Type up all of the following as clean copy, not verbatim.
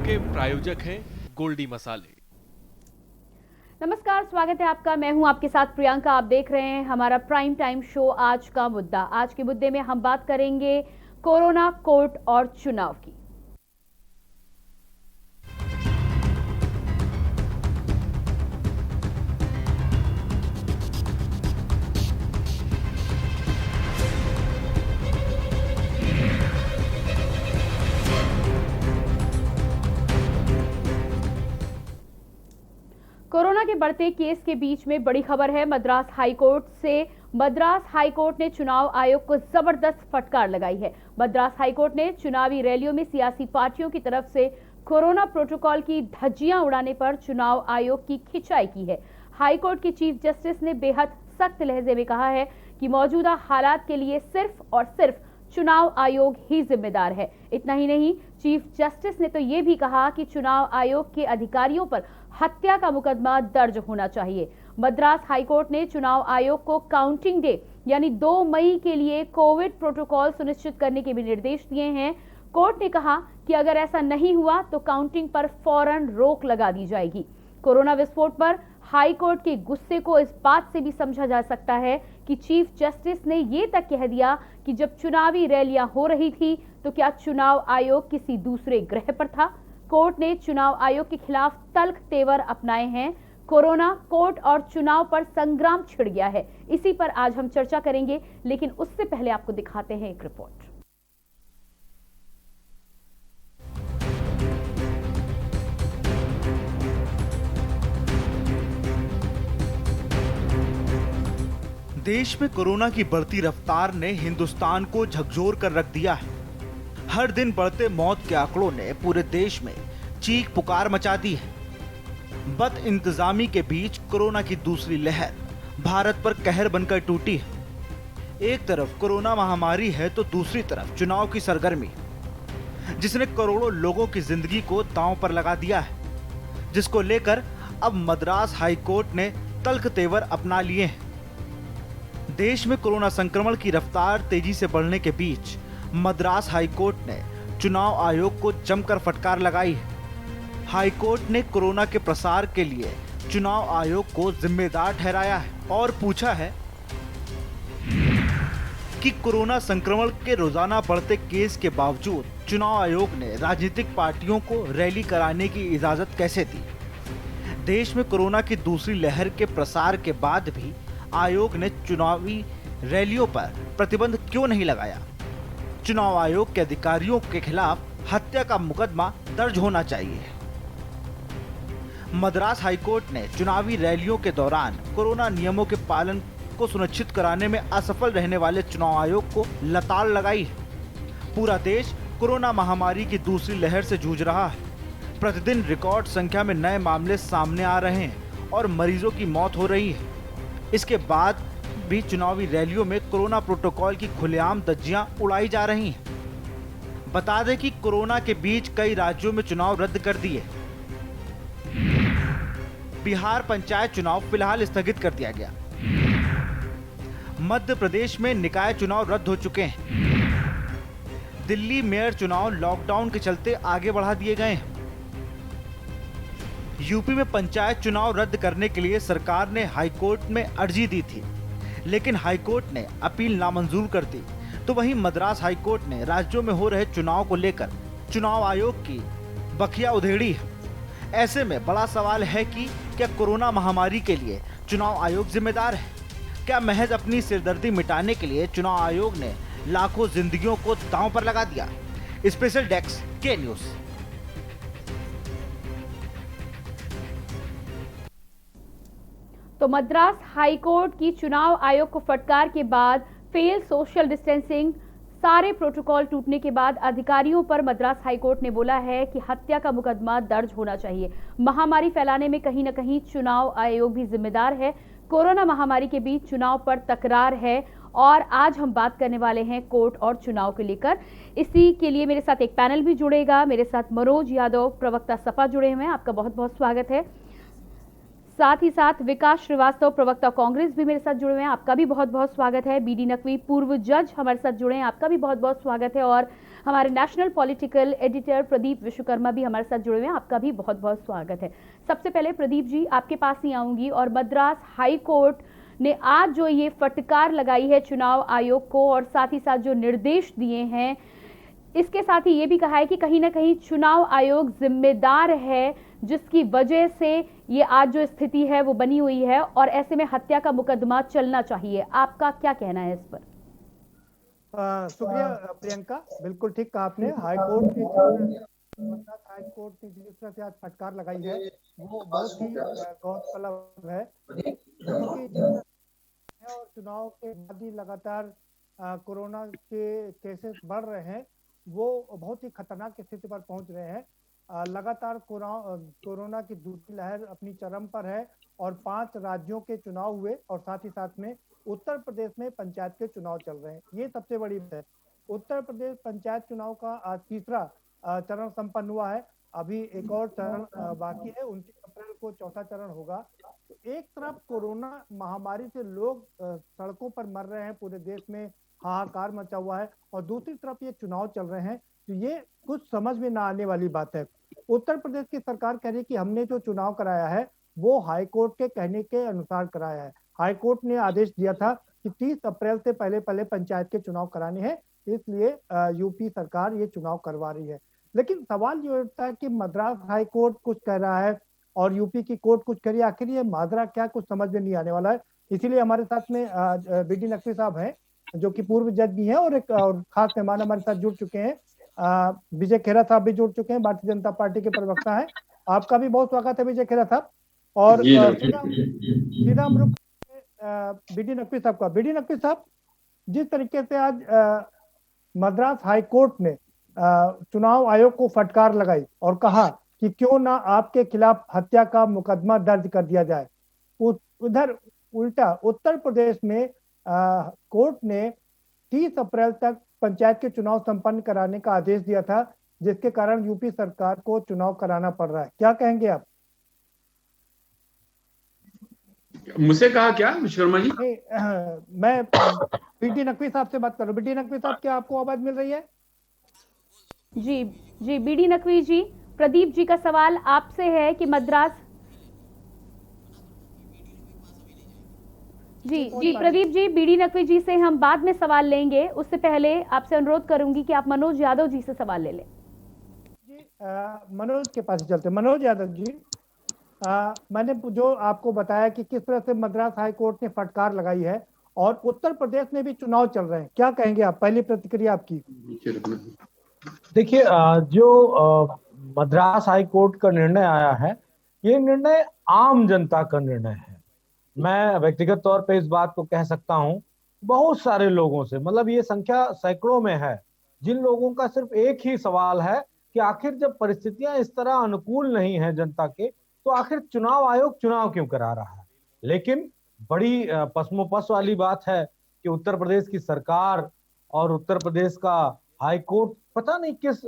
के प्रायोजक हैं गोल्डी मसाले। नमस्कार, स्वागत है आपका। मैं हूं आपके साथ प्रियंका। आप देख रहे हैं हमारा प्राइम टाइम शो आज का मुद्दा। आज के मुद्दे में हम बात करेंगे कोरोना, कोर्ट और चुनाव की। कोरोना के बढ़ते केस के बीच में बड़ी खबर है मद्रास हाईकोर्ट से। मद्रास हाईकोर्ट ने चुनाव आयोग को जबरदस्त फटकार लगाई है। मद्रास हाईकोर्ट ने चुनावी रैलियों में सियासी पार्टियों की तरफ से कोरोना प्रोटोकॉल की धज्जियां उड़ाने पर चुनाव आयोग की खिंचाई की है। हाईकोर्ट की चीफ जस्टिस ने बेहद सख्त लहजे में कहा है कि मौजूदा हालात के लिए सिर्फ और सिर्फ चुनाव आयोग ही जिम्मेदार है। इतना ही नहीं, चीफ जस्टिस ने तो ये भी कहा कि चुनाव आयोग के अधिकारियों पर हत्या का मुकदमा दर्ज होना चाहिए। मद्रास हाईकोर्ट ने चुनाव आयोग को काउंटिंग डे यानी 2 मई के लिए कोविड प्रोटोकॉल सुनिश्चित करने के भी निर्देश दिए हैं। कोर्ट ने कहा कि अगर ऐसा नहीं हुआ तो काउंटिंग पर फौरन रोक लगा दी जाएगी। कोरोना विस्फोट पर हाईकोर्ट के गुस्से को इस बात से भी समझा जा सकता है कि चीफ जस्टिस ने ये तक कह दिया कि जब चुनावी रैलियां हो रही थी तो क्या चुनाव आयोग किसी दूसरे ग्रह पर था। कोर्ट ने चुनाव आयोग के खिलाफ तल्ख तेवर अपनाए हैं। कोरोना, कोर्ट और चुनाव पर संग्राम छिड़ गया है। इसी पर आज हम चर्चा करेंगे, लेकिन उससे पहले आपको दिखाते हैं एक रिपोर्ट। देश में कोरोना की बढ़ती रफ्तार ने हिंदुस्तान को झकझोर कर रख दिया है। हर दिन बढ़ते मौत के आंकड़ों ने पूरे देश में चीख पुकार मचा दी है। बद इंतजामी के बीच कोरोना की दूसरी लहर भारत पर कहर बनकर टूटी है। एक तरफ कोरोना महामारी है तो दूसरी तरफ चुनाव की सरगर्मी, जिसने करोड़ों लोगों की जिंदगी को दांव पर लगा दिया है, जिसको लेकर अब मद्रास हाईकोर्ट ने तल्ख तेवर अपना लिए हैं। देश में कोरोना संक्रमण की रफ्तार तेजी से बढ़ने के बीच मद्रास हाईकोर्ट ने चुनाव आयोग को जमकर फटकार लगाई है। हाईकोर्ट ने कोरोना के प्रसार के लिए चुनाव आयोग को जिम्मेदार ठहराया है और पूछा है कि कोरोना संक्रमण के रोजाना बढ़ते केस के बावजूद चुनाव आयोग ने राजनीतिक पार्टियों को रैली कराने की इजाजत कैसे दी। देश में कोरोना की दूसरी लहर के प्रसार के बाद भी आयोग ने चुनावी रैलियों पर प्रतिबंध क्यों नहीं लगाया। चुनाव आयोग के अधिकारियों के खिलाफ हत्या का मुकदमा दर्ज होना चाहिए। मद्रास हाईकोर्ट ने चुनावी रैलियों के दौरान कोरोना नियमों के पालन को सुनिश्चित कराने में असफल रहने वाले चुनाव आयोग को लताड़ लगाई है। पूरा देश कोरोना महामारी की दूसरी लहर से जूझ रहा है। प्रतिदिन रिकॉर्ड संख्या में नए मामले सामने आ रहे हैं और मरीजों की मौत हो रही है। इसके बाद भी चुनावी रैलियों में कोरोना प्रोटोकॉल की खुलेआम धज्जियां उड़ाई जा रही हैं। बता दें कि कोरोना के बीच कई राज्यों में चुनाव रद्द कर दिए। बिहार पंचायत चुनाव फिलहाल स्थगित कर दिया गया। मध्य प्रदेश में निकाय चुनाव रद्द हो चुके हैं। दिल्ली मेयर चुनाव लॉकडाउन के चलते आगे बढ़ा दिए गए हैं। यूपी में पंचायत चुनाव रद्द करने के लिए सरकार ने हाईकोर्ट में अर्जी दी थी, लेकिन हाईकोर्ट ने अपील नामंजूर कर दी। तो वहीं मद्रास हाईकोर्ट ने राज्यों में हो रहे चुनाव को लेकर चुनाव आयोग की बखिया उधेड़ी है। ऐसे में बड़ा सवाल है कि क्या कोरोना महामारी के लिए चुनाव आयोग जिम्मेदार है? क्या महज अपनी सिरदर्दी मिटाने के लिए चुनाव आयोग ने लाखों जिंदगियों को दांव पर लगा दिया? स्पेशल डेस्क के न्यूज। तो मद्रास हाईकोर्ट की चुनाव आयोग को फटकार के बाद फेल सोशल डिस्टेंसिंग, सारे प्रोटोकॉल टूटने के बाद अधिकारियों पर मद्रास हाईकोर्ट ने बोला है कि हत्या का मुकदमा दर्ज होना चाहिए। महामारी फैलाने में कहीं न कहीं चुनाव आयोग भी जिम्मेदार है। कोरोना महामारी के बीच चुनाव पर तकरार है और आज हम बात करने वाले हैं कोर्ट और चुनाव को लेकर। इसी के लिए मेरे साथ एक पैनल भी जुड़ेगा। मेरे साथ मनोज यादव, प्रवक्ता सपा, जुड़े हुए हैं। आपका बहुत बहुत स्वागत है। साथ ही साथ विकास श्रीवास्तव, प्रवक्ता कांग्रेस, भी मेरे साथ जुड़े हुए हैं। आपका भी बहुत बहुत स्वागत है। बीडी नकवी, पूर्व जज, हमारे साथ जुड़े हैं। आपका भी बहुत बहुत स्वागत है। और हमारे national political editor Pradeep Vishwakarma भी हमारे साथ जुड़े हुए हैं। आपका भी बहुत बहुत स्वागत है। सबसे पहले प्रदीप जी, आपके पास ही आऊंगी। और मद्रास हाई कोर्ट ने आज जो ये फटकार लगाई है चुनाव आयोग को, और साथ ही साथ जो निर्देश दिए हैं, इसके साथ ही ये भी कहा है कि कहीं ना कहीं चुनाव आयोग जिम्मेदार है, जिसकी वजह से ये आज जो स्थिति है वो बनी हुई है, और ऐसे में हत्या का मुकदमा चलना चाहिए। आपका क्या कहना है इस पर? शुक्रिया प्रियंका, बिल्कुल ठीक कहा आपने। हाई कोर्ट ने मद्रास हाई कोर्ट ने जिस तरह से आज फटकार लगाई है वो बहुत ही गौरतलब है, क्योंकि और चुनाव के बाद ही लगातार कोरोना के केसेस बढ़ रहे हैं, वो बहुत ही खतरनाक स्थिति पर पहुंच रहे हैं। लगातार कोरोना की दूसरी लहर अपनी चरम पर है और 5 राज्यों के चुनाव हुए और साथ ही साथ में उत्तर प्रदेश में पंचायत के चुनाव चल रहे हैं। ये सबसे बड़ी बात है। उत्तर प्रदेश पंचायत चुनाव का आज तीसरा चरण संपन्न हुआ है। अभी एक और चरण बाकी है, 29 अप्रैल को चौथा चरण होगा। तो एक तरफ कोरोना महामारी से लोग सड़कों पर मर रहे हैं, पूरे देश में हाहाकार मचा हुआ है, और दूसरी तरफ ये चुनाव चल रहे हैं। तो ये कुछ समझ में ना आने वाली बात है। उत्तर प्रदेश की सरकार कह रही है कि हमने जो चुनाव कराया है वो हाई कोर्ट के कहने के अनुसार कराया है। हाई कोर्ट ने आदेश दिया था कि 30 अप्रैल से पहले पहले पंचायत के चुनाव कराने हैं, इसलिए यूपी सरकार ये चुनाव करवा रही है। लेकिन सवाल ये उठता है कि मद्रास हाई कोर्ट कुछ कह रहा है और यूपी की कोर्ट कुछ कह रही है, आखिर ये माजरा क्या, कुछ समझ में नहीं आने वाला है। इसीलिए हमारे साथ में बीडी नकवी साहब हैं, जो कि पूर्व जज भी हैं और एक और खास मेहमान हमारे साथ जुड़ चुके हैं। विजय खेरा साहब भी जुड़ चुके हैं, भारतीय जनता पार्टी के प्रवक्ता हैं। आपका भी बहुत स्वागत है विजय खेरा साहब। और सीधा हम रुक बीडी नकवी साहब का। बीडी नकवी साहब, जिस तरीके से आज मद्रास हाई कोर्ट ने चुनाव आयोग को फटकार लगाई और कहा कि क्यों ना आपके खिलाफ हत्या का मुकदमा दर्ज कर दिया जाए, उधर उल्टा उत्तर प्रदेश में कोर्ट ने 30 अप्रैल तक पंचायत के चुनाव संपन्न कराने का आदेश दिया था, जिसके कारण यूपी सरकार को चुनाव कराना पड़ रहा है। क्या कहेंगे आप? मुझसे कहा क्या विश्वकर्मा जी? मैं बीडी नकवी साहब से बात कर रहा हूँ। बीडी नकवी साहब, क्या आपको आवाज मिल रही है? जी जी, बीडी नकवी जी, प्रदीप जी का सवाल आपसे है कि मद्रास जी प्रदीप जी, बीडी नकवी जी से हम बाद में सवाल लेंगे, उससे पहले आपसे अनुरोध करूंगी कि आप मनोज यादव जी से सवाल ले लें। जी मनोज के पास चलते। मनोज यादव जी, मैंने जो आपको बताया कि किस तरह से मद्रास हाई कोर्ट ने फटकार लगाई है और उत्तर प्रदेश में भी चुनाव चल रहे हैं, क्या कहेंगे आप? पहली प्रतिक्रिया आपकी। देखिए, जो मद्रास हाई कोर्ट का निर्णय आया है, ये निर्णय आम जनता का निर्णय है। मैं व्यक्तिगत तौर पे इस बात को कह सकता हूं, बहुत सारे लोगों से, मतलब ये संख्या सैकड़ों में है, जिन लोगों का सिर्फ एक ही सवाल है कि आखिर जब परिस्थितियां इस तरह अनुकूल नहीं है जनता के, तो आखिर चुनाव आयोग चुनाव क्यों करा रहा है। लेकिन बड़ी पसमोपस वाली बात है कि उत्तर प्रदेश की सरकार और उत्तर प्रदेश का हाई कोर्ट पता नहीं किस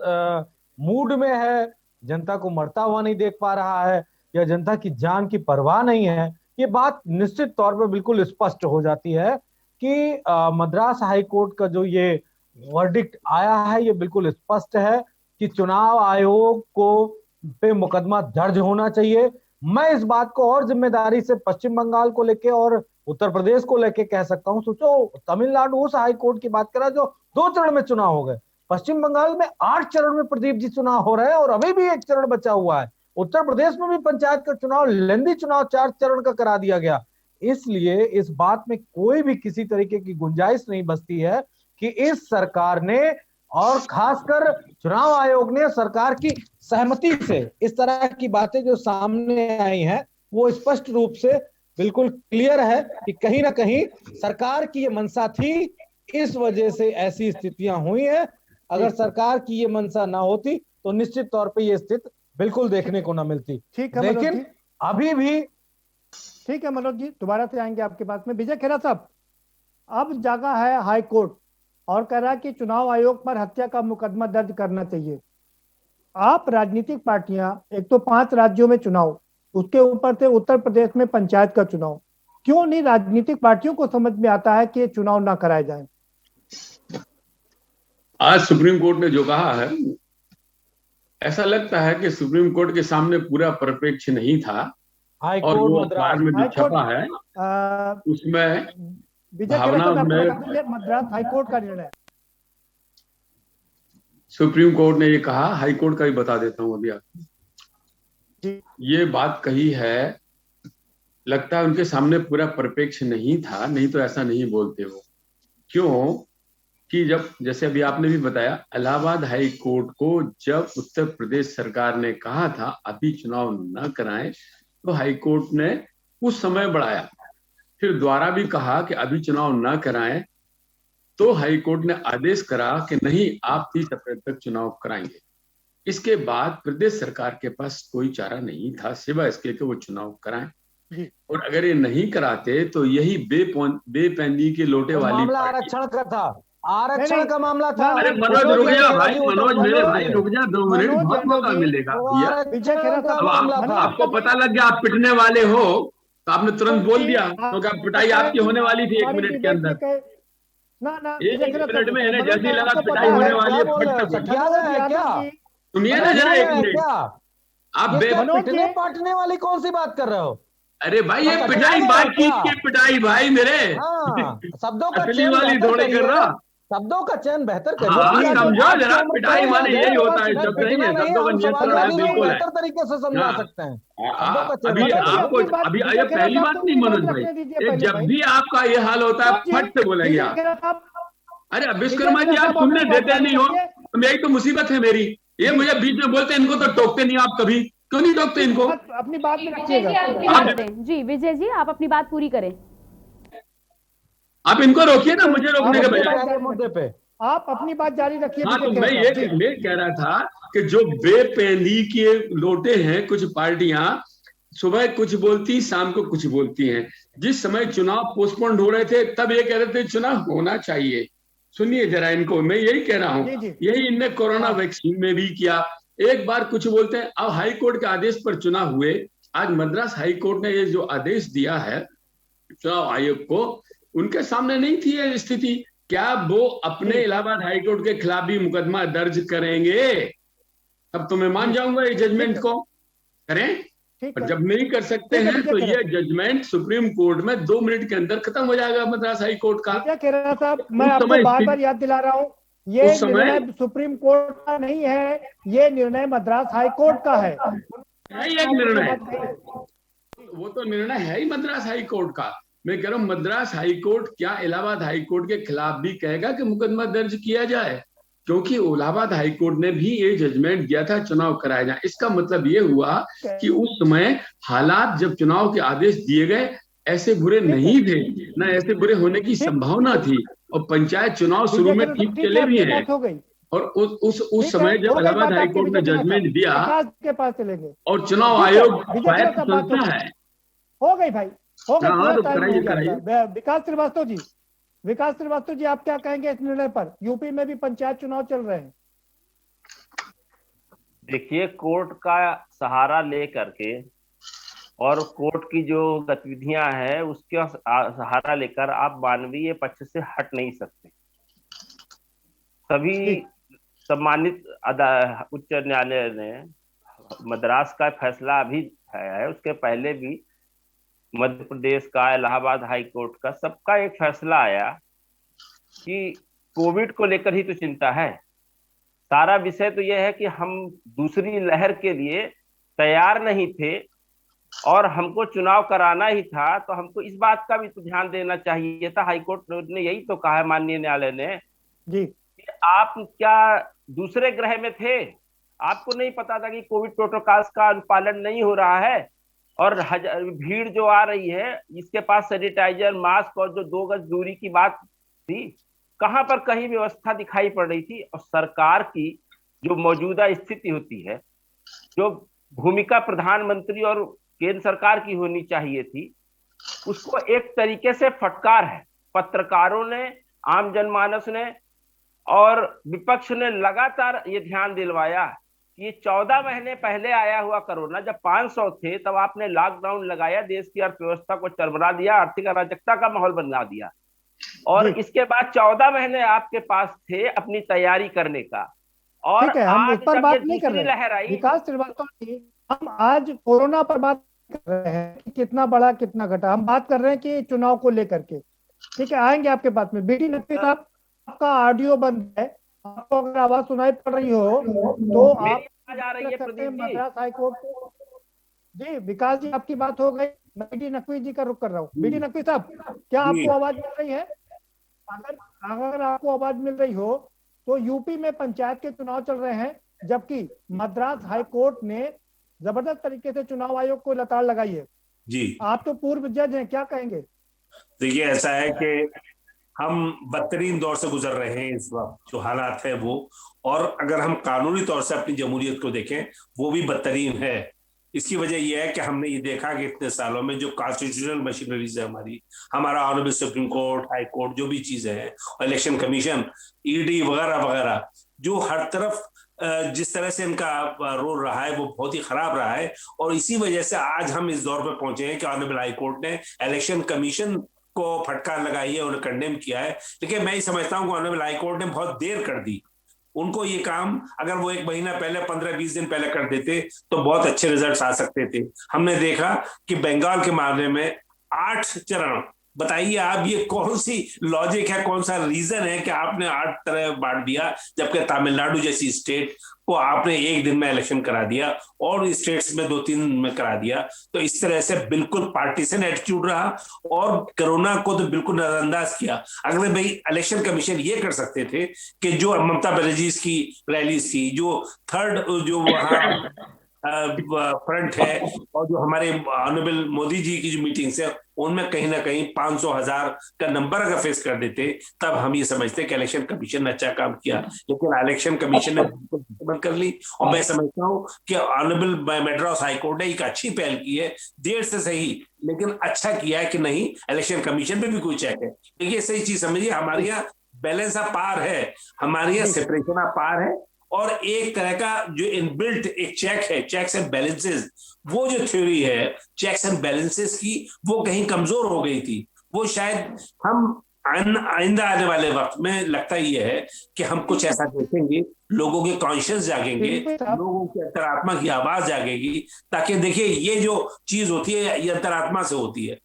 मूड में है, जनता को मरता हुआ नहीं देख पा रहा है या जनता की जान की परवाह नहीं है। ये बात निश्चित तौर पर बिल्कुल स्पष्ट हो जाती है कि मद्रास हाई कोर्ट का जो ये वर्डिक्ट आया है, ये बिल्कुल स्पष्ट है कि चुनाव आयोग को पे मुकदमा दर्ज होना चाहिए। मैं इस बात को और जिम्मेदारी से पश्चिम बंगाल को लेके और उत्तर प्रदेश को लेके कह सकता हूं। सोचो, तमिलनाडु उस हाई कोर्ट की बात करा जो 2 चरण में चुनाव हो गए, पश्चिम बंगाल में 8 चरण में प्रदीप जी चुनाव हो रहे हैं और अभी भी 1 चरण बचा हुआ है। उत्तर प्रदेश में भी पंचायत का चुनाव, लेंदी चुनाव 4 चरण का करा दिया गया। इसलिए इस बात में कोई भी किसी तरीके की गुंजाइश नहीं बचती है कि इस सरकार ने और खासकर चुनाव आयोग ने सरकार की सहमति से इस तरह की बातें जो सामने आई हैं, वो स्पष्ट रूप से बिल्कुल क्लियर है कि कहीं ना कहीं सरकार की ये मंशा थी, इस वजह से ऐसी स्थितियां हुई हैं। अगर सरकार की ये मंशा ना होती तो निश्चित तौर पे ये स्थिति बिल्कुल देखने को ना मिलती। ठीक है, लेकिन अभी भी ठीक है मनोज जी, दोबारा से आएंगे आपके पास में। विजय खेरा साहब, अब जागा है हाई कोर्ट और कह रहा है कि चुनाव आयोग पर हत्या का मुकदमा दर्ज करना चाहिए। आप राजनीतिक पार्टियां, एक तो 5 राज्यों में चुनाव, उसके ऊपर से उत्तर प्रदेश में पंचायत का चुनाव, क्यों नहीं राजनीतिक पार्टियों को समझ में आता है कि चुनाव ना कराए जाए? आज सुप्रीम कोर्ट ने जो कहा है, ऐसा लगता है कि सुप्रीम कोर्ट के सामने पूरा परिप्रेक्ष्य नहीं था, हाई और कोर्ट वो मद्रास अखबार में जो हाई कोर्ट, छपा है उसमें विजय भावना खेड़ा साहब, में आपको बता दें, मद्रास हाईकोर्ट का निर्णय। सुप्रीम कोर्ट ने ये कहा, हाई कोर्ट का भी बता देता हूं अभी आपको। जी। ये बात कही है, लगता है उनके सामने पूरा परिप्रेक्ष्य नहीं था, नहीं तो ऐसा नहीं बोलते वो। क्यों कि जब, जैसे अभी आपने भी बताया, इलाहाबाद हाई कोर्ट को जब उत्तर प्रदेश सरकार ने कहा था अभी चुनाव न कराएं, तो हाई कोर्ट ने उस समय बढ़ाया, फिर दोबारा भी कहा कि अभी चुनाव न कराएं, तो हाई कोर्ट ने आदेश करा कि नहीं, आप 30 अप्रैल तक चुनाव कराएंगे। इसके बाद प्रदेश सरकार के पास कोई चारा नहीं था सिवाय इसके कि वो चुनाव कराएं, और अगर ये नहीं कराते तो यही बेपैंदी के लोटे वो वाली मामला पार्टी। आरक्षण का था, आरक्षण नहीं, का मामला था। अरे मनोज रुक जा भाई, मनोज मेरे भाई रुक जा 2 मिनट, मनोज बहुत यादव मौका जी, मिलेगा वो भैया। विजय खेड़ा आरक्षण का साहब, अब मामला था। आपको पता लग गया आप पिटने वाले हो, तो आपने तुरंत बोल दिया, क्योंकि अब पिटाई आपकी होने वाली थी 1 मिनट के अंदर। ना एक विजय खेड़ा मिनट में इन्हें साहब, जैसी लगा आपको पिटाई पता होने है, वाली क्या है, बोल रहे हो? फट से बोल। सठिया मनोज है क्या? यादव जी, सुनिए ना जरा सठिया 1 है मिनट। क्या? आप ये बे क्या मनोज पिटने जी- पाटने वाली कौन सी बात कर रहे हो? अरे भाई ये सठिया पिटाई है बातचीत क्या? की पिटाई भाई मेरे, हाँ, शब्दों का असली चयन वाली बेहतर थोड़ी कर करिए, रहा। शब्दों का चयन बेहतर करिए। हाँ पिटा दो, समझो आपकी जरा, उम्र पिटाई कम माने है, यही होता है, नहीं, शब्द नहीं पिटना है, नहीं, शब्दों का हम नियंत्रण है, समाजवादी लोग बिल्कुल है। बेहतर तरीके से समझा हाँ, सकते हैं। शब्दों का चयन अभी बेहतर मनोज जी, आपको, अपनी बात अभी विजय ये खेड़ा पहली साहब बात को नहीं अपनी बात मनोज भाई, रखने दीजिए ये पहले जब भाई। भी आपका ये हाल होता है मनोज जी, फट से बोलेंगे विजय आप। खेड़ा साहब, अरे अब विजय विश्वकर्मा जी खेड़ा आप साहब, सुनने अपनी बात देते जारी नहीं हो, रखिए। तो यही तो मुसीबत है मेरी। ये मुझे बीच में बोलते हैं, इनको तो टोकते नहीं आप कभी, क्यों नहीं टोकते इनको? अपनी बात में विजय रखिएगा। जी आप पूरी कर दें। जी विजय जी, आप अपनी बात पूरी करें। आप इनको रोकिए ना, मुझे आप रोकने के अपनी बजाय। बात जारी मुद्दे पे आप अपनी बात जारी रखिए हाँ तो विजय खेड़ा साहब जी। मैं कह रहा था कि जो बेपेंदी के लोटे हैं कुछ पार्टियां, सुबह कुछ बोलती, शाम को कुछ बोलती हैं। जिस समय चुनाव पोस्टपोन्ड हो रहे थे तब ये कह रहे थे चुनाव होना चाहिए। सुनिए जरा इनको, मैं यही कह रहा हूं, जी, जी। यही इनने कोरोना हाँ। वैक्सीन में भी किया। एक बार कुछ बोलते हैं, अब हाई कोर्ट के आदेश पर चुनाव हुए। आज मद्रास हाई कोर्ट ने ये जो आदेश दिया है चुनाव आयोग को, उनके सामने नहीं थी ये स्थिति। क्या वो अपने इलाहाबाद हाई कोर्ट के खिलाफ भी मुकदमा दर्ज करेंगे? अब तो मैं मान जाऊंगा ये जजमेंट को, करें। ठीक पर है, जब नहीं कर सकते ठीक है, हैं विजय तो खेड़ा ये जजमेंट सुप्रीम कोर्ट में 2 मिनट के अंदर खत्म हो जाएगा मद्रास हाई कोर्ट का। विजय खेड़ा साहब, मैं उस आपको समय बार स्थिति- बार याद दिला रहा हूँ, ये उस समय- निर्णय सुप्रीम कोर्ट का नहीं है, ये निर्णय मद्रास हाई कोर्ट का है। है ही एक निर्णय, वो तो निर्णय है ही मद्रास हाई कोर्ट का। मैं कह रहा हूँ मद्रास हाई कोर्ट क्या इलाहाबाद हाई कोर्ट के खिलाफ भी कहेगा कि मुकदमा दर्ज किया जाए? क्योंकि इलाहाबाद हाई कोर्ट ने भी ये जजमेंट दिया था चुनाव कराया जाए। इसका मतलब ये हुआ कि उस समय हालात जब चुनाव के आदेश दिए गए ऐसे बुरे नहीं थे, ना ऐसे बुरे होने की संभावना थी, और पंचायत चुनाव शुरू में ठीक चले भी हैं। हो गई, और उस समय जब इलाहाबाद हाई कोर्ट ने जजमेंट दिया के पास चलेंगे और चुनाव ठीक है, आयोग विजय खेड़ा स्वायत्त साहब बात संस्था है। हो गई भाई, हो गई, हाँ, पूरा तो टाइम कराइए, हो गया कराइए। आपका। विकास श्रीवास्तव जी, आप क्या कहेंगे इस निर्णय पर? यूपी में भी पंचायत चुनाव चल रहे हैं। देखिए, कोर्ट का सहारा ले करके और कोर्ट की जो गतिविधियां हैं उसका सहारा लेकर आप मानवीय पक्ष से हट नहीं सकते। सभी सम्मानित उच्च न्यायालय ने मद्रास का फैसला अभी है, उसके पहले भी मध्य प्रदेश का, इलाहाबाद हाई कोर्ट का, सबका एक फैसला आया कि कोविड को लेकर ही तो चिंता है। सारा विषय तो यह है कि हम दूसरी लहर के लिए तैयार नहीं थे और हमको चुनाव कराना ही था, तो हमको इस बात का भी तो ध्यान देना चाहिए था। हाईकोर्ट ने यही तो कहा है, माननीय न्यायालय ने, जी, कि आप क्या दूसरे ग्रह में थे? आपको नहीं पता था कि कोविड प्रोटोकॉल्स का अनुपालन नहीं हो रहा है और भीड़ जो आ रही है, इसके पास सैनिटाइजर, मास्क और जो 2 गज दूरी की बात थी, कहां पर कहीं व्यवस्था दिखाई पड़ रही थी? और सरकार की जो मौजूदा स्थिति होती है, जो भूमिका प्रधानमंत्री और केंद्र सरकार की होनी चाहिए थी, उसको एक तरीके से फटकार है। पत्रकारों ने, आम जनमानस ने और विपक्ष ने लगातार ये ध्यान दिलवाया कि ये 14 महीने पहले आया हुआ कोरोना, जब 500 थे तब आपने लॉकडाउन लगाया, देश की अर्थव्यवस्था को चरमरा दिया, आर्थिक अराजकता का माहौल बना दिया। और जी। इसके बाद 14 महीने आपके पास थे अपनी तैयारी करने का। और ठीक है, हम आज उस पर जब बात ये नहीं कर दूसरी रहे। लहर आई, विकास श्रीवास्तव जी, हम आज कोरोना पर बात कर रहे हैं कि कितना बढ़ा कितना घटा। हम बात कर रहे हैं कि चुनाव को लेकर के। ठीक है, आएंगे आपके पास में। बीडी नकवी साहब, आपका ऑडियो बंद है। आपको अगर आवाज सुनाई पड़ रही हो तो मेरी आप आवाज आ रही है सकते हैं प्रदीप जी? मद्रास हाईकोर्ट को। जी विकास जी, आपकी बात हो गई। मैं बीडी नकवी जी का रुख कर रहा हूँ। बीडी नकवी साहब, क्या आपको आवाज मिल रही है? अगर अगर आपको आवाज मिल रही हो तो यूपी में पंचायत के चुनाव चल रहे हैं, जबकि मद्रास हाई कोर्ट ने जबरदस्त तरीके से चुनाव आयोग को लताड़ लगाई है। जी आप तो पूर्व जज हैं, क्या कहेंगे? देखिए, ऐसा है कि हम बदतरीन दौर से गुजर रहे हैं इस वक्त, जो हालात है वो। और अगर हम कानूनी तौर से अपनी जमहूरियत को देखें, वो भी बदतरीन है। इसकी वजह यह है कि हमने ये देखा कि इतने सालों में जो कॉन्स्टिट्यूशनल मशीनरीज है हमारा honourable supreme court, high court, जो भी चीजें हैं, इलेक्शन कमीशन, ईडी वगैरह वगैरह, जो हर तरफ जिस तरह से इनका रोल रहा है वो बहुत ही खराब रहा है। और इसी वजह से आज हम इस दौर पर पहुंचे हैं कि ऑनरेबल हाई कोर्ट ने इलेक्शन कमीशन को फटकार लगाई है, उन्हें कंडेम किया है। लेकिन मैं ही समझता हूं कि ऑनरेबल हाई कोर्ट ने बहुत देर कर दी। उनको ये काम अगर वो 1 महीना पहले, 15-20 दिन पहले कर देते तो बहुत अच्छे रिजल्ट्स आ सकते थे। हमने देखा कि बंगाल के मामले में 8 चरण, बताइए आप ये कौन सी लॉजिक है, कौन सा रीजन है कि आपने 8 तरह बांट दिया, जबकि तमिलनाडु जैसी स्टेट को आपने 1 दिन में इलेक्शन करा दिया और स्टेट्स में 2-3 में करा दिया। तो इस तरह से बिल्कुल पार्टीशन एटीट्यूड रहा और कोरोना को तो बिल्कुल नजरअंदाज किया। अगर भाई इलेक्शन कमीशन ये कर सकते थे कि जो ममता बनर्जी की रैली थी, जो थर्ड जो वहां फ्रंट है, और जो हमारे ऑनरेबल मोदी जी की जो मीटिंग्स है, उनमें कहीं ना कहीं 500,000 का नंबर अगर फेस कर देते, तब हम ये समझते कि इलेक्शन कमीशन ने अच्छा काम किया। लेकिन इलेक्शन कमीशन ने बंद कर ली। और मैं समझता हूँ कि ऑनरेबल मद्रास हाई कोर्ट ने एक अच्छी पहल की है, देर से सही लेकिन अच्छा किया है कि नहीं, इलेक्शन कमीशन पे भी कोई चेक है। देखिए, सही चीज समझिए, हमारे यहाँ बैलेंस ऑफ पावर है, हमारे यहाँ सेपरेशन ऑफ पावर है, और एक तरह का जो इनबिल्ट एक चेक है, चेक्स एंड बैलेंसेस, वो जो थ्योरी है चेक्स एंड बैलेंसेस की, वो कहीं कमजोर हो गई थी। वो शायद हम आइंदा आने वाले वक्त में लगता ही है कि हम कुछ ऐसा देखेंगे, लोगों के कॉन्शियस जागेंगे, लोगों की अंतरात्मा की आवाज जागेगी। ताकि देखिए, ये जो चीज होती है ये अंतरात्मा से होती है।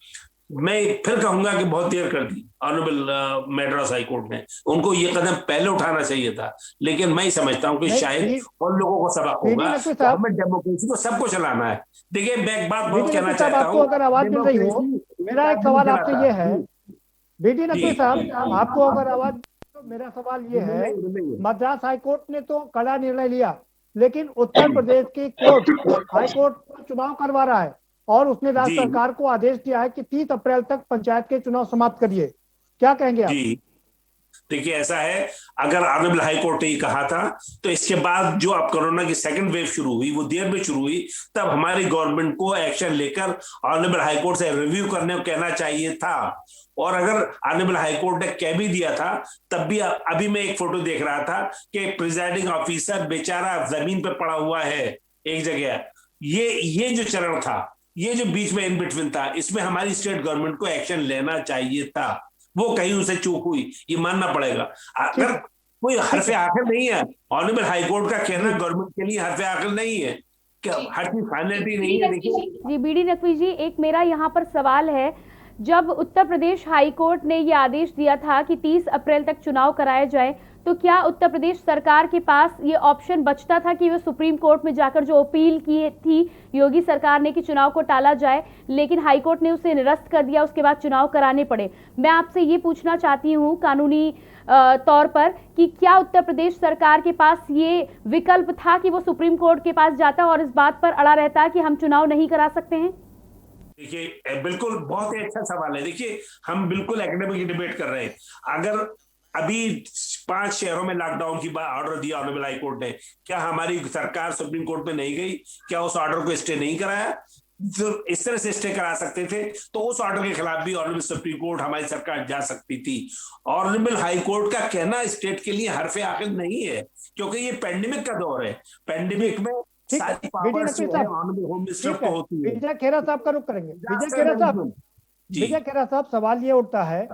मैं फिर कहूंगा कि बहुत देर कर the honourable Madras high court ने, उनको ये कदम पहले उठाना चाहिए था। लेकिन मैं ही समझता हूं कि शायद और लोगों को सबक होगा। तो हमें डेमोक्रेसी को सबको चलाना है। देखिए, मैं एक बात बहुत कहना चाहता हूं, आपको अगर आवाज मिल रही हो, मेरा एक सवाल आपसे ये है। बीडी नकवी साहब, आपको अगर आवाज, तो मेरा सवाल ये है, मद्रास हाई कोर्ट ने तो कड़ा निर्णय लिया, लेकिन उत्तर प्रदेश की कोर्ट, हाई कोर्ट चुनाव करवा रहा है और उसने राज्य सरकार को आदेश दिया है कि 30 अप्रैल तक पंचायत के चुनाव समाप्त करिए। क्या कहेंगे आप? देखिए, ऐसा है, अगर ऑनरेबल हाई कोर्ट ने कहा था, तो इसके बाद जो अब कोरोना की सेकंड वेव शुरू हुई, वो देर में शुरू हुई, तब हमारी गवर्नमेंट को एक्शन लेकर ऑनरेबल हाई कोर्ट से रिव्यू करने को कहना चाहिए था। और अगर ऑनरेबल हाई कोर्ट ने कह भी दिया था, तब भी अभी मैं एक फोटो देख रहा था कि प्रिजाइडिंग ऑफिसर बेचारा जमीन पर पड़ा हुआ है एक जगह। ये जो चरण था, ये जो बीच में इन बिटवीन था, इसमें हमारी स्टेट गवर्नमेंट को एक्शन लेना चाहिए था। वो कहीं उसे चूक हुई, ये मानना पड़ेगा। अगर कोई हरफ आखिर नहीं है, ऑनरेबल हाई कोर्ट का कहना गवर्नमेंट के लिए हरफ आखिर नहीं है, क्या हर चीज फाइनलिटी नहीं है। देखिए जी, बीडी नकवी जी, एक मेरा यहाँ पर सवाल है। जब उत्तर प्रदेश हाई कोर्ट ने ये आदेश दिया था कि 30 अप्रैल तक चुनाव कराया जाए, तो क्या उत्तर प्रदेश सरकार के पास ये ऑप्शन बचता था कि वो सुप्रीम कोर्ट में जाकर जो अपील की थी योगी सरकार ने कि चुनाव को टाला जाए, लेकिन हाई कोर्ट ने उसे निरस्त कर दिया, उसके बाद चुनाव कराने पड़े। मैं आपसे ये पूछना चाहती हूँ कानूनी तौर पर कि क्या उत्तर प्रदेश सरकार के पास ये विकल्प था कि वो सुप्रीम कोर्ट के पास जाता और इस बात पर अड़ा रहता कि हम चुनाव नहीं करा सकते हैं? देखिए, बिल्कुल बहुत ही अच्छा सवाल है। देखिए, हम बिल्कुल एकेडमिक डिबेट कर रहे हैं। अगर अभी 5 शहरों में लॉकडाउन की ऑर्डर दिया ऑनरेबल हाई कोर्ट ने, क्या हमारी सरकार सुप्रीम कोर्ट में नहीं गई? क्या उस ऑर्डर को स्टे नहीं कराया? जो इस तरह से स्टे करा सकते थे, तो उस ऑर्डर के खिलाफ भी ऑनरेबल सुप्रीम कोर्ट हमारी सरकार जा सकती थी। ऑनरेबल हाई कोर्ट का कहना स्टेट के लिए हरफ आखिर नहीं है, क्योंकि ये पेंडेमिक का दौर है। पेंडेमिक में सारी पावर्स जो है ऑनरेबल होम मिनिस्टर को होती है। विजय खेरा साहब का रुख करेंगे। विजय खेरा साहब, सवाल ये उठता है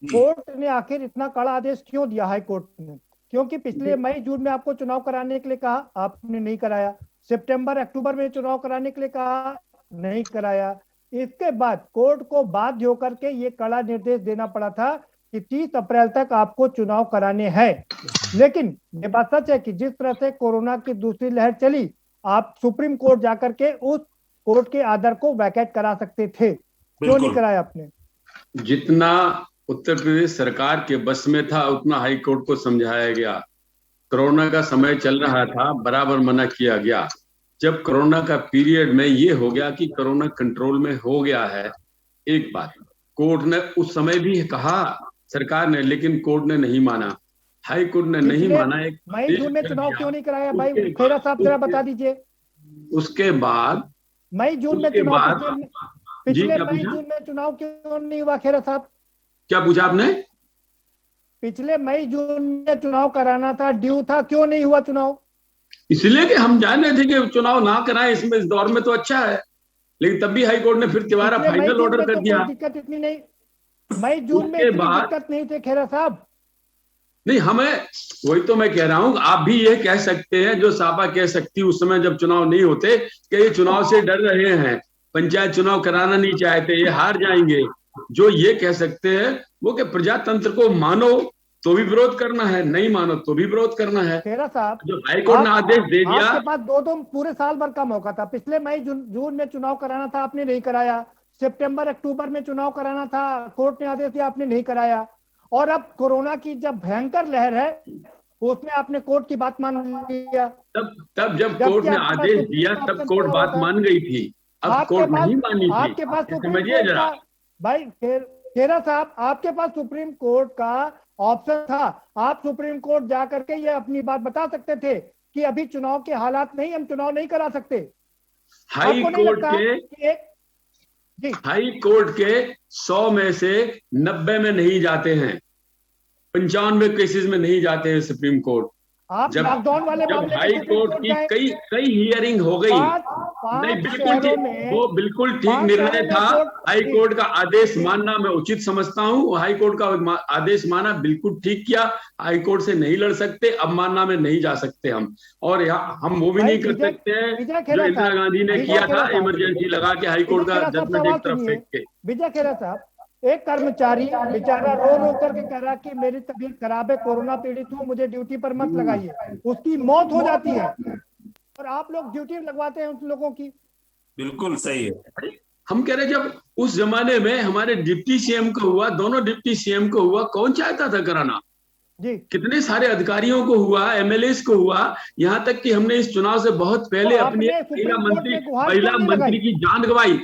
कोर्ट ने आखिर इतना कड़ा आदेश क्यों दिया हाई कोर्ट ने? क्योंकि पिछले मई जून में आपको चुनाव कराने के लिए कहा, आपने नहीं कराया। सितंबर अक्टूबर में चुनाव कराने के लिए कहा, नहीं कराया। इसके बाद कोर्ट को बाध्य होकर के ये कड़ा निर्देश देना पड़ा था कि 30 अप्रैल तक आपको चुनाव कराने हैं। लेकिन ये बात सच है कि जिस तरह से कोरोना की दूसरी लहर चली, आप सुप्रीम कोर्ट जाकर के उस कोर्ट के आर्डर को वैकेट करा सकते थे, क्यों नहीं कराया आपने? जितना उत्तर प्रदेश सरकार के बस में था उतना हाई कोर्ट को समझाया गया। कोरोना का समय चल रहा था, बराबर मना किया गया। जब कोरोना का पीरियड में ये हो गया कि कोरोना कंट्रोल में हो गया है, एक बात कोर्ट ने उस समय भी कहा सरकार ने, लेकिन कोर्ट ने नहीं माना, हाई कोर्ट ने नहीं माना। एक मई जून में चुनाव क्यों नहीं कराया भाई? खेरा साहब जरा बता दीजिए। उसके बाद मई जून में चुनाव, पिछले मई जून में चुनाव क्यों नहीं हुआ खेरा साहब? क्या पूछा आपने? पिछले मई जून में चुनाव कराना था, ड्यू था, क्यों नहीं हुआ चुनाव? इसलिए कि हम जान रहे थे कि चुनाव ना कराएं इसमें, इस दौर में तो अच्छा है, लेकिन तब भी हाई कोर्ट ने फिर दोबारा फाइनल ऑर्डर कर दिया। दिक्कत इतनी नहीं, मई जून में इतनी दिक्कत नहीं थी खेरा साहब। नहीं, हमें वही तो मैं कह रहा हूं, आप भी ये कह सकते हैं जो सापा कह सकती उस समय जब चुनाव नहीं होते कि ये चुनाव से डर रहे हैं, पंचायत चुनाव कराना नहीं चाहते, ये हार जाएंगे। जो ये कह सकते हैं वो कि प्रजातंत्र को मानो तो भी विरोध करना है, नहीं मानो तो भी विरोध करना है। खेरा साहब, जो हाईकोर्ट ने आदेश दे दिया, आपके पास दो पूरे साल भर का मौका था। पिछले मई जून में चुनाव कराना था, आपने नहीं कराया। सितंबर अक्टूबर में चुनाव कराना था, कोर्ट ने आदेश दिया, आपने नहीं कराया। और अब कोरोना की जब भयंकर लहर है उसमें आपने कोर्ट की बात मान लिया। तब जब कोर्ट ने आदेश दिया तब कोर्ट बात मान गई थी, अब कोर्ट नहीं मानी थी। आपके पास समझिए जरा भाई खेरा साहब, आपके पास सुप्रीम कोर्ट का ऑप्शन था। आप सुप्रीम कोर्ट जाकर के ये अपनी बात बता सकते थे कि अभी चुनाव के हालात नहीं, हम चुनाव नहीं करा सकते। हाई कोर्ट के 100 में से 90 में नहीं जाते हैं, 95 केसेस में नहीं जाते हैं सुप्रीम कोर्ट। आप लॉकडाउन वाले जब हाई कोर्ट की कई हियरिंग हो गई, नहीं बिल्कुल ठीक, वो बिल्कुल ठीक निर्णय था। हाई कोर्ट का आदेश मानना मैं उचित समझता हूँ, हाई कोर्ट का आदेश माना बिल्कुल ठीक किया। हाई कोर्ट से नहीं लड़ सकते, अब मानना में नहीं जा सकते हम, और यहाँ हम वो भी नहीं कर सकते हैं जो इंदिरा गांधी ने किया था, इमरजेंसी लगा के हाई कोर्ट का जजमेंट एक तरफ फेंक के। विजय खेरा साहब, एक कर्मचारी बेचारा रो करके कह रहा कि मेरी तबीयत खराब है, कोरोना पीड़ित हूँ, मुझे ड्यूटी पर मत लगाइए, उसकी मौत हो जाती है और आप लोग ड्यूटी लगवाते हैं उन लोगों की। बिल्कुल सही है। हम कह रहे जब उस जमाने में हमारे डिप्टी सीएम को हुआ, दोनों डिप्टी सीएम को हुआ, कौन चाहता था कराना जी? कितने सारे अधिकारियों को हुआ, एमएलए को हुआ, यहाँ तक कि हमने इस चुनाव से बहुत पहले अपनी महिला मंत्री की जान गंवाई।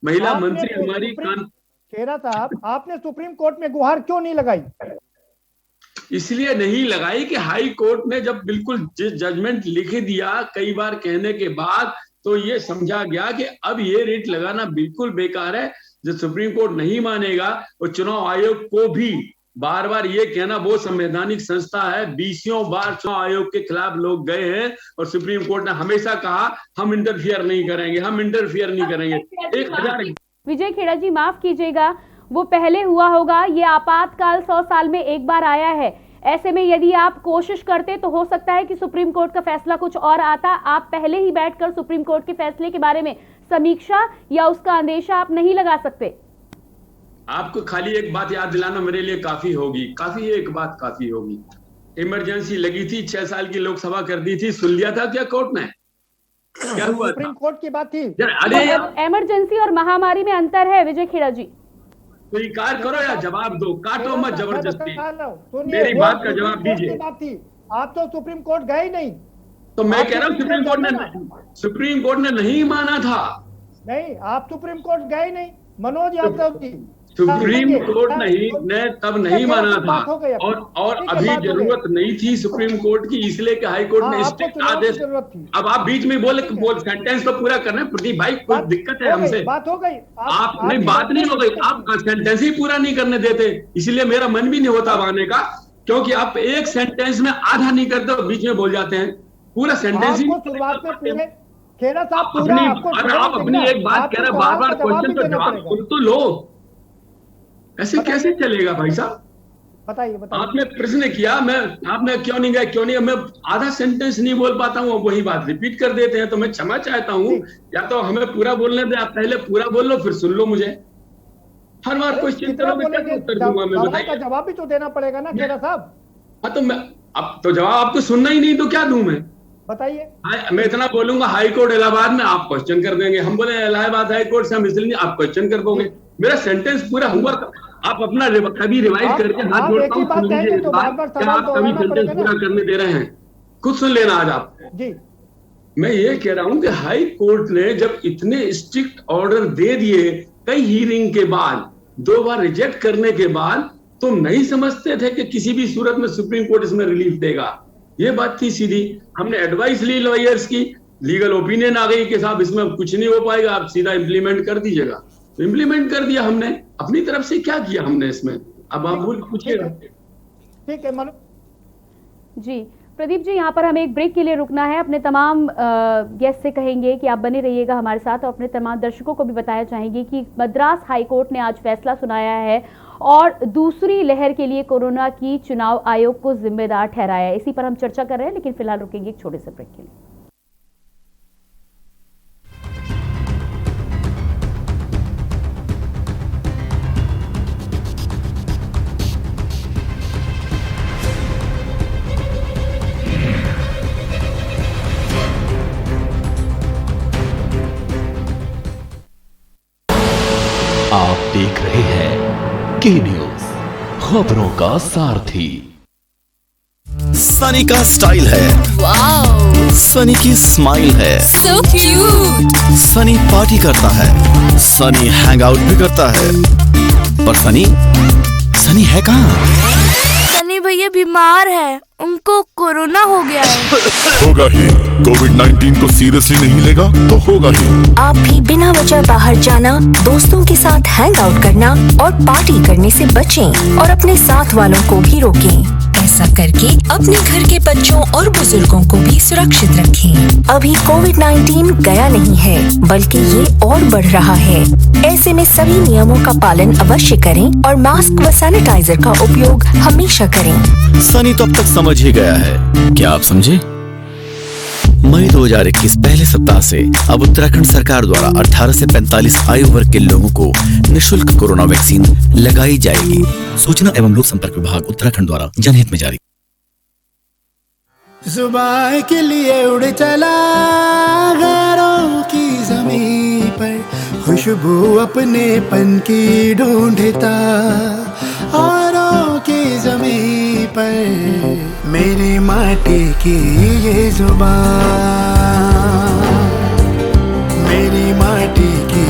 महिला मंत्री हमारी खेरा साहब, आपने सुप्रीम कोर्ट में गुहार क्यों नहीं लगाई? इसलिए नहीं लगाई कि हाई कोर्ट ने जब बिल्कुल जजमेंट लिख दिया कई बार कहने के बाद, तो ये समझा गया कि अब ये रेट लगाना बिल्कुल बेकार है। जब सुप्रीम कोर्ट नहीं मानेगा, और चुनाव आयोग को भी बार बार ये कहना, वो संवैधानिक संस्था है, 20 बार चुनाव आयोग के खिलाफ लोग गए हैं और सुप्रीम कोर्ट ने हमेशा कहा हम इंटरफियर नहीं करेंगे, हम इंटरफियर नहीं करेंगे। 1000 विजय खेड़ा जी, माफ कीजिएगा, वो पहले हुआ होगा, ये आपातकाल 100 साल में एक बार आया है। ऐसे में यदि आप कोशिश करते तो हो सकता है कि सुप्रीम कोर्ट का फैसला कुछ और आता। आप पहले ही बैठकर सुप्रीम कोर्ट के फैसले के बारे में समीक्षा या उसका अंदेशा आप नहीं लगा सकते। आपको खाली एक बात याद दिलाना मेरे लिए काफी होगी, एक बात काफी होगी। इमरजेंसी लगी थी, 6 साल की लोकसभा कर दी थी, सुन लिया था क्या कोर्ट ने? क्या हुआ? सुप्रीम कोर्ट की बात थी। अरे इमरजेंसी और महामारी में अंतर है विजय खेड़ा जी। स्वीकार करो या जवाब दो, काटो मत जबरदस्ती, मेरी बात का जवाब दीजिए। आप तो सुप्रीम कोर्ट गए ही नहीं। तो मैं कह रहा हूँ सुप्रीम कोर्ट ने नहीं माना था। नहीं, आप सुप्रीम कोर्ट गए नहीं। मनोज यादव जी, सुप्रीम कोर्ट ने तब नहीं माना था, और अभी जरूरत नहीं थी सुप्रीम कोर्ट की, इसलिए कि हाई कोर्ट ने स्ट्रिक्ट आदेश। अब आप बीच में बोल सेंटेंस तो पूरा करना है प्रदीप भाई, कोई दिक्कत है हमसे? बात हो गई, आप नहीं, बात नहीं हो गई, आप सेंटेंस ही पूरा नहीं करने देते, इसलिए मेरा मन भी नहीं होता आने का, क्योंकि आप एक सेंटेंस में आधा नहीं करते, बीच में बोल जाते हैं। पूरा सेंटेंस ही शुरुआत में पूरे खेड़ा साहब आप अपनी एक बात कह रहे, बार बार क्वेश्चन तो जवाब तो लो। ऐसे कैसे चलेगा भाई साहब? बताइए बताइए। आपने प्रश्न किया, आपने क्यों नहीं गया, मैं आधा सेंटेंस नहीं बोल पाता हूँ, वही बात रिपीट कर देते हैं, तो मैं क्षमा चाहता हूँ। या तो हमें पूरा बोलने दे, आप पहले पूरा बोल लो फिर सुन लो मुझे। हर बार क्वेश्चन करोगे क्या उत्तर दूंगा मैं, सवाल का बताइए। जवाब भी तो देना पड़ेगा ना खेड़ा साहब। हाँ तो मैं अब तो जवाब आपको सुनना ही नहीं तो क्या दूं मैं? बताइए। मैं इतना बोलूंगा हाई कोर्ट इलाहाबाद में, आप क्वेश्चन कर देंगे। हम बोले इलाहाबाद हाई कोर्ट से हम इसलिए, आप क्वेश्चन कर दोगे। मेरा सेंटेंस पूरा हुआ, आप अपना कभी रिवाइज करके हाथ जोड़ता हूँ, सुन लीजिए इस बार। क्या आप कभी सेंटेंस पूरा करने दे रहे हैं? खुद सुन लेना आज आप जी। मैं ये कह रहा हूं कि हाई कोर्ट ने जब इतने स्ट्रिक्ट ऑर्डर दे दिए, कई हीयरिंग के बाद, 2 बार रिजेक्ट करने के बाद, तुम नहीं समझते थे कि किसी भी सूरत में सुप्रीम कोर्ट इसमें रिलीफ देगा? ये बात थी सीधी। हमने एडवाइस ली लॉयर्स की, लीगल ओपिनियन आ गई कि साहब इसमें कुछ नहीं हो पाएगा, आप सीधा इंप्लीमेंट कर दीजिएगा। तो इंप्लीमेंट कर दिया हमने। अपनी तरफ से क्या किया हमने इसमें, अब आप पूछिएगा। ठीक है जी प्रदीप जी, यहाँ पर हमें एक ब्रेक के लिए रुकना है। अपने तमाम गेस्ट से कहेंगे कि आप बने रहिएगा हमारे साथ, और अपने तमाम दर्शकों को भी बताया चाहेंगे कि मद्रास हाई कोर्ट ने आज फैसला सुनाया है और दूसरी लहर के लिए कोरोना की चुनाव आयोग को जिम्मेदार ठहराया है। इसी पर हम चर्चा कर रहे हैं, लेकिन फिलहाल रुकेंगे एक छोटे से ब्रेक के लिए। आप देख रहे हैं के न्यूज, खबरों का सारथी। सनी का स्टाइल है, वाओ, सनी की स्माइल है, सो क्यूट। सनी पार्टी करता है, सनी हैंग आउट भी करता है, पर सनी है कहाँ? सनी भैया बीमार है, उनको कोरोना हो गया है। होगा ही, कोविड-19 को सीरियसली नहीं लेगा तो होगा ही। आप भी बिना वजह बाहर जाना, दोस्तों के साथ हैंग आउट करना और पार्टी करने से बचें और अपने साथ वालों को भी रोकें। ऐसा करके अपने घर के बच्चों और बुजुर्गों को भी सुरक्षित रखें। अभी कोविड-19 गया नहीं है, बल्कि ये और बढ़ रहा है। ऐसे में सभी नियमों का पालन अवश्य करें और मास्क व सैनिटाइजर का उपयोग हमेशा करें। सनी तो अब तक समझ ही गया है, क्या आप समझे? मई 2021 पहले सप्ताह से अब उत्तराखंड सरकार द्वारा 18 से 45 आयु वर्ग के लोगों को निःशुल्क कोरोना वैक्सीन लगाई जाएगी। सूचना एवं लोक संपर्क विभाग उत्तराखंड द्वारा जनहित में जारी। जुबान के लिए उड़ चला गैरों की ज़मीं पर, खुशबू अपने पन की ढूंढता औरों की ज़मीं पर, मेरी माटी की ये जुबान, मेरी माटी की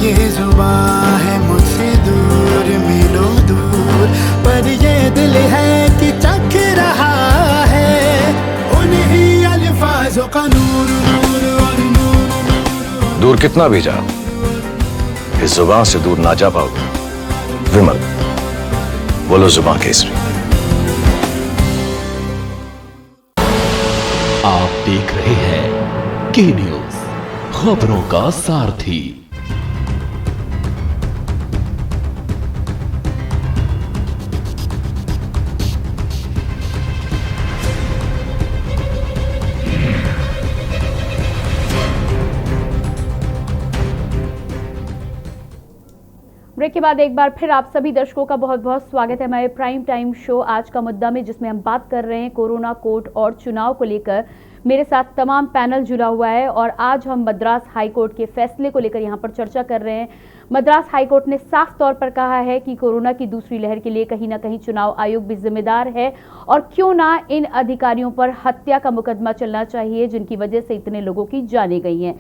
ये जुबान है मुझसे दूर मीलों दूर, पर ये दिल है कि चख रहा है उन्हीं अल्फाजों का नूर नूर और नूर। दूर कितना भी जा, इस जुबान से दूर ना जा पाओगे। विमल, बोलो जुबान केसरी। आप देख रहे हैं के न्यूज, खबरों का सारथी। ब्रेक के बाद एक बार फिर आप सभी दर्शकों का बहुत बहुत स्वागत है हमारे प्राइम टाइम शो आज का मुद्दा में, जिसमें हम बात कर रहे हैं कोरोना कोर्ट और चुनाव को लेकर। मेरे साथ तमाम पैनल जुड़ा हुआ है और आज हम मद्रास हाई कोर्ट के फैसले को लेकर यहां पर चर्चा कर रहे हैं। मद्रास हाई कोर्ट ने साफ तौर पर कहा है कि कोरोना की दूसरी लहर के लिए कहीं ना कहीं चुनाव आयोग भी जिम्मेदार है, और क्यों ना इन अधिकारियों पर हत्या का मुकदमा चलना चाहिए जिनकी वजह से इतने लोगों की जानें गई हैं।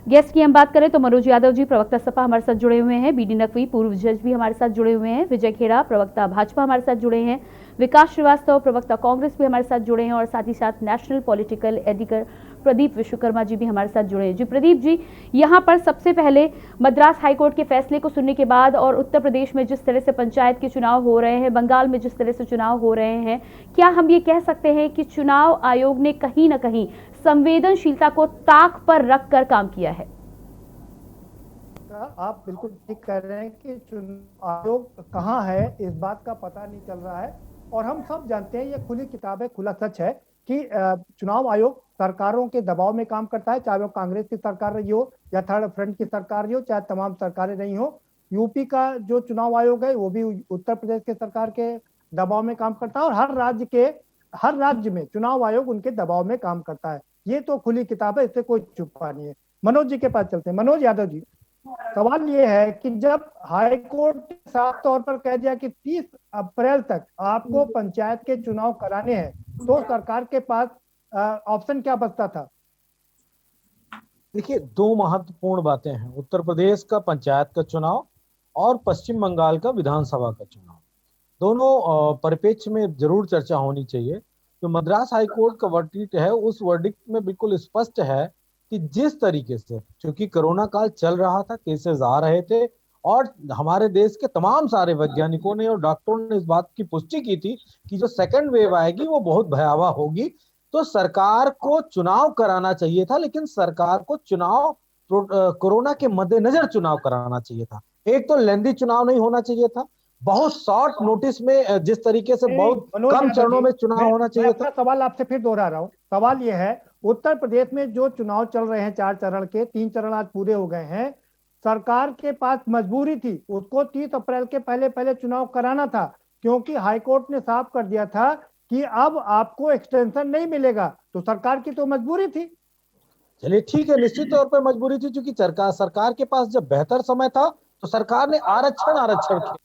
गेस्ट की हम बात करें तो मनोज यादव जी प्रवक्ता सपा हमारे साथ जुड़े हुए हैं, बीडी नकवी पूर्व जज भी हमारे साथ जुड़े हुए हैं, विजय खेड़ा प्रवक्ता भाजपा हमारे साथ जुड़े हैं, विकास श्रीवास्तव प्रवक्ता कांग्रेस भी हमारे साथ जुड़े हैं, और साथ ही साथ national political editor Pradeep Vishwakarma ji भी हमारे साथ जुड़े हैं। जी प्रदीप जी, यहाँ पर सबसे पहले मद्रास हाईकोर्ट के फैसले को सुनने के बाद और उत्तर प्रदेश में जिस तरह से पंचायत के चुनाव हो रहे हैं, बंगाल में जिस तरह से चुनाव हो रहे हैं, क्या हम ये कह सकते हैं कि चुनाव आयोग ने कहीं ना कहीं संवेदनशीलता को ताक पर रखकर काम किया है? आप बिल्कुल ठीक कह रहे हैं कि चुनाव आयोग कहाँ है इस बात का पता नहीं चल रहा है। और हम सब जानते हैं, ये खुली किताब है, खुला सच है कि चुनाव आयोग सरकारों के दबाव में काम करता है, चाहे वो कांग्रेस की सरकार रही हो या थर्ड फ्रंट की सरकार रही हो, चाहे तमाम सरकारें रही हो। यूपी का जो चुनाव आयोग है वो भी उत्तर प्रदेश के सरकार के दबाव में काम करता है, और हर राज्य में चुनाव आयोग उनके दबाव में काम करता है। ये तो खुली किताब है, इससे कोई छुपा नहीं है। मनोज जी के पास चलते हैं। मनोज यादव जी, सवाल ये है कि जब हाई कोर्ट ने साफ तौर पर कह दिया कि 30 अप्रैल तक आपको पंचायत के चुनाव कराने हैं, तो सरकार के पास ऑप्शन क्या बचता था? देखिए, दो महत्वपूर्ण बातें हैं, उत्तर प्रदेश का पंचायत का चुनाव और पश्चिम बंगाल का विधानसभा का चुनाव। दोनों परिप्रेक्ष्य में जरूर चर्चा होनी चाहिए। जो मद्रास हाई कोर्ट का वर्डिक्ट है, उस वर्डिक्ट में बिल्कुल स्पष्ट है कि जिस तरीके से, क्योंकि कोरोना काल चल रहा था, केसेस आ रहे थे, और हमारे देश के तमाम सारे वैज्ञानिकों ने और डॉक्टरों ने इस बात की पुष्टि की थी कि जो सेकंड वेव आएगी वो बहुत भयावह होगी, तो सरकार को चुनाव कराना चाहिए था। लेकिन सरकार को चुनाव कोरोना के मद्देनजर चुनाव कराना चाहिए था। एक तो लेंदी चुनाव नहीं होना चाहिए था, बहुत शॉर्ट नोटिस में, जिस तरीके से बहुत कम चरणों में चुनाव होना चाहिए था। सवाल आपसे फिर दोहरा रहा हूँ। सवाल यह है, उत्तर प्रदेश में जो चुनाव चल रहे हैं 4 चरण के, 3 चरण आज पूरे हो गए हैं, सरकार के पास मजबूरी थी, उसको 30 अप्रैल के पहले चुनाव कराना था, क्योंकि हाईकोर्ट ने साफ कर दिया था कि अब आपको एक्सटेंशन नहीं मिलेगा। तो सरकार की तो मजबूरी थी। चलिए ठीक है, निश्चित तौर पर मजबूरी थी, क्योंकि सरकार के पास जब बेहतर समय था तो सरकार ने आरक्षण किया।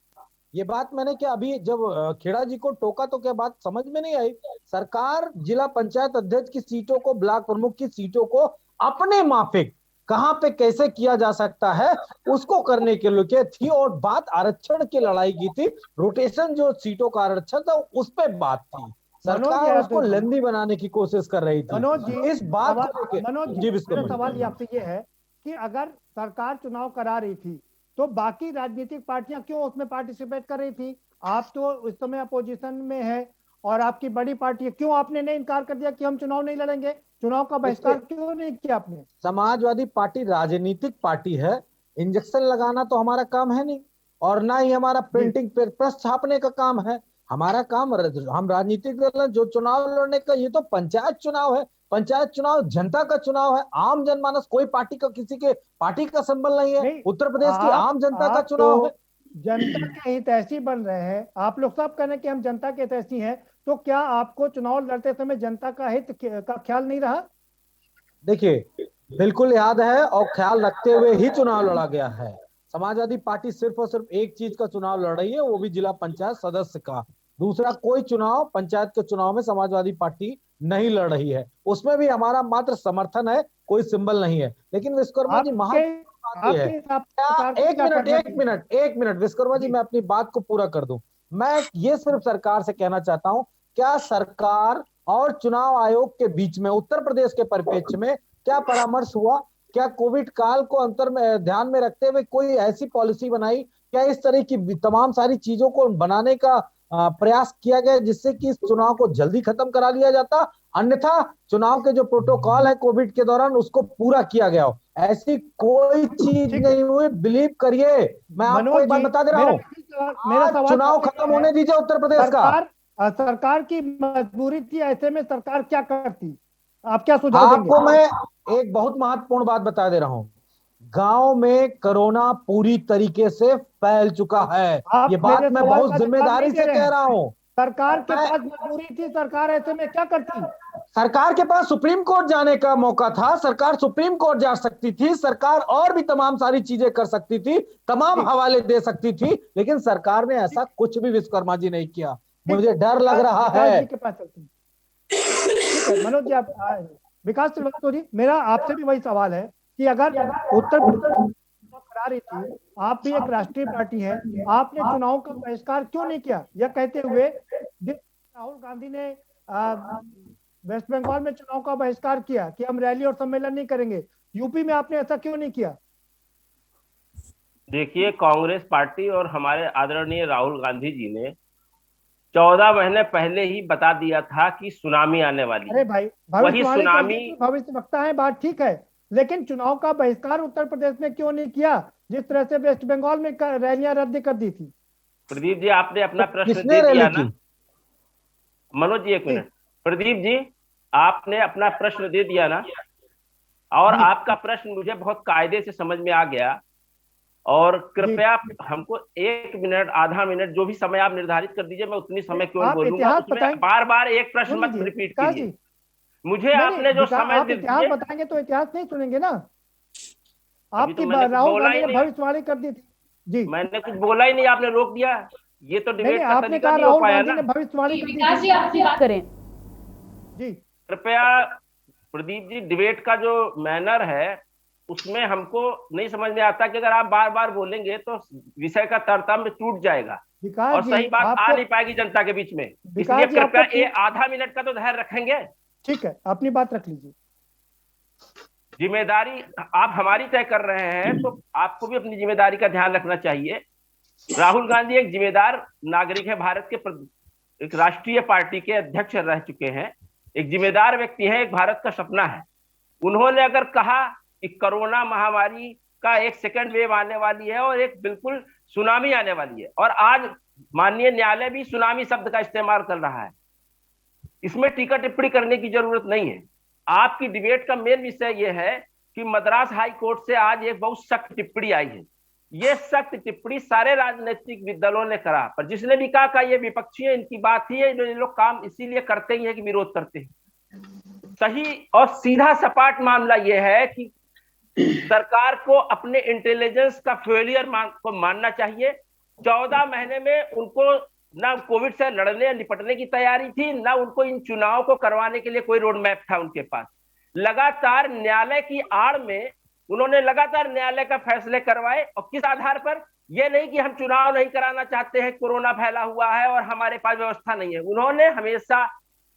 ये बात मैंने क्या अभी जब खेड़ा जी को टोका तो क्या बात समझ में नहीं आई? सरकार जिला पंचायत अध्यक्ष की सीटों को, ब्लॉक प्रमुख की सीटों को अपने माफिक कहां पे कैसे किया जा सकता है उसको करने के लिए थी, और बात आरक्षण की लड़ाई की थी। रोटेशन जो सीटों का आरक्षण था उस पे बात थी। सरकार उसको लेंदी बनाने की कोशिश कर रही थी। मनोज जी, इस बात को मनोज जी, मेरा सवाल ये आपसे ये है कि अगर सरकार चुनाव करा रही थी तो बाकी राजनीतिक पार्टियां क्यों उसमें पार्टिसिपेट कर रही थी? आप तो उस समय अपोजिशन में है और आपकी बड़ी पार्टी है, क्यों आपने नहीं इनकार कर दिया कि हम चुनाव नहीं लड़ेंगे? चुनाव का बहिष्कार क्यों नहीं किया आपने? समाजवादी पार्टी राजनीतिक पार्टी है, इंजेक्शन लगाना तो हमारा काम है नहीं, और ना ही हमारा प्रिंटिंग प्रेस छापने का काम है। हमारा काम, हम राजनीतिक दल जो चुनाव लड़ने का, ये तो पंचायत चुनाव है। पंचायत चुनाव जनता का चुनाव है, आम जनमानस, कोई पार्टी का, किसी के पार्टी का संबंध नहीं है। उत्तर प्रदेश की आम जनता का चुनाव है। जनता के हितैषी बन रहे हैं आप लोग, सब कह रहे हैं कि हम जनता के हितैषी हैं, तो क्या आपको चुनाव लड़ते समय जनता का हित का ख्याल नहीं रहा? देखिए, बिल्कुल याद है, और ख्याल रखते हुए ही चुनाव लड़ा गया है। समाजवादी पार्टी सिर्फ और सिर्फ एक चीज का चुनाव लड़ रही है, वो भी जिला पंचायत सदस्य का। दूसरा कोई चुनाव, पंचायत के चुनाव में समाजवादी पार्टी नहीं लड़ रही है। उसमें भी हमारा मात्र समर्थन है, कोई सिंबल नहीं है। लेकिन विश्वकर्मा जी, एक मिनट विश्वकर्मा जी, मैं अपनी बात को पूरा कर दूं। मैं ये सिर्फ सरकार से कहना चाहता हूं, क्या सरकार और चुनाव आयोग के बीच में उत्तर प्रदेश के परिप्रेक्ष्य में क्या परामर्श हुआ? क्या कोविड काल को ध्यान में रखते हुए कोई ऐसी पॉलिसी बनाई? क्या इस तरह की तमाम सारी चीजों को बनाने का प्रयास किया गया जिससे कि इस चुनाव को जल्दी खत्म करा लिया जाता? अन्यथा चुनाव के जो प्रोटोकॉल है कोविड के दौरान, उसको पूरा किया गया हो। ऐसी कोई चीज नहीं हुई, बिलीव करिए। मैं आपको एक बात बता दे रहा हूँ, चुनाव खत्म होने दीजिए उत्तर प्रदेश का। सरकार की मजबूरी थी, ऐसे में सरकार क्या करती? आप क्या सुझाव देंगे? आपको मैं एक बहुत महत्वपूर्ण बात बता दे रहा हूँ, गांव में कोरोना पूरी तरीके से फैल चुका है। ये बात मैं बहुत जिम्मेदारी से कह रहा हूँ। सरकार के पास मजबूरी थी, सरकार ऐसे में क्या करती? सरकार के पास सुप्रीम कोर्ट जाने का मौका था, सरकार सुप्रीम कोर्ट जा सकती थी, सरकार और भी तमाम सारी चीजें कर सकती थी, तमाम हवाले दे सकती थी, लेकिन सरकार ने ऐसा कुछ भी विश्वकर्मा जी नहीं किया। मुझे डर लग रहा है। मनोज जी, आप विकास श्रीवास्तव जी, मेरा आपसे भी वही सवाल है कि अगर उत्तर प्रदेश करा रही थी, आप भी एक राष्ट्रीय पार्टी है, आपने चुनाव का बहिष्कार क्यों नहीं किया? यह कहते हुए राहुल गांधी ने वेस्ट बंगाल में चुनाव का बहिष्कार किया कि हम रैली और सम्मेलन नहीं करेंगे, यूपी में आपने ऐसा क्यों नहीं किया? देखिए, कांग्रेस पार्टी और हमारे आदरणीय राहुल गांधी जी ने 14 महीने पहले ही बता दिया था कि सुनामी आने वाली है। अरे भाई, वही सुनामी, भविष्य वक्ता है, बात ठीक है, लेकिन चुनाव का बहिष्कार उत्तर प्रदेश में क्यों नहीं किया, जिस तरह से वेस्ट बंगाल में रैलियां रद्द कर दी थी? प्रदीप जी आपने अपना प्रश्न दे दिया ना। मनोज जी एक मिनट, प्रदीप जी आपने अपना प्रश्न दे दिया ना, और आपका प्रश्न मुझे बहुत कायदे से समझ में आ गया। और कृपया हमको 1 मिनट आधा मिनट जो भी समय आप निर्धारित कर दीजिए, मैं उतनी समय केवल बोलूंगा, उसमें बार बार एक प्रश्न मत रिपीट कीजिए। मुझे आपने जो समय दे इतिहास बताएंगे तो इतिहास नहीं सुनेंगे ना। आपकी राहुल गांधी ने भविष्यवाणी कर दी थी जी। मैंने कुछ बोला ही नहीं, आपने रोक दिया। ये तो डिबेट का आपने तरीका कहा नहीं हो राहुल पाया गांधी ना। ने भविष्यवाणी कर दी करें जी। कृपया प्रदीप जी, डिबेट का जो मैनर है उसमें हमको नहीं समझ में आता कि अगर आप बार बार बोलेंगे तो विषय का तारतम्य टूट जाएगा और सही बात आ नहीं पाएगी जनता के बीच में। इसलिए कृपया ये आधा मिनट का तो धैर्य रखेंगे। ठीक है, अपनी बात रख लीजिए। जिम्मेदारी आप हमारी तय कर रहे हैं तो आपको भी अपनी जिम्मेदारी का ध्यान रखना चाहिए। राहुल गांधी एक जिम्मेदार नागरिक है, भारत के एक राष्ट्रीय पार्टी के अध्यक्ष रह चुके हैं, एक जिम्मेदार व्यक्ति है, एक भारत का सपना है। उन्होंने अगर कहा कि कोरोना महामारी का एक सेकंड वेव आने वाली है और एक बिल्कुल सुनामी आने वाली है, और आज माननीय न्यायालय भी सुनामी शब्द का इस्तेमाल कर रहा है, इसमें टीका टिप्पणी करने की जरूरत नहीं है। आपकी डिबेट का मेन विषय यह है कि मद्रास हाई कोर्ट से आज एक बहुत सख्त टिप्पणी आई है। ये सख्त टिप्पणी सारे राजनीतिक दलों ने करा, पर जिसने भी कहा ये विपक्षी है, इनकी बात ही है, ये लोग काम इसीलिए करते ही है कि विरोध करते हैं। सही और सीधा सपाट मामला यह है कि सरकार को अपने इंटेलिजेंस का फेलियर को मानना चाहिए। 14 महीने में उनको ना कोविड से लड़ने निपटने की तैयारी थी, ना उनको इन चुनाव को करवाने के लिए कोई रोड मैप था उनके पास। लगातार न्यायालय की आड़ में उन्होंने लगातार न्यायालय का फैसले करवाए, और किस आधार पर? ये नहीं कि हम चुनाव नहीं कराना चाहते हैं, कोरोना फैला हुआ है और हमारे पास व्यवस्था नहीं है। उन्होंने हमेशा,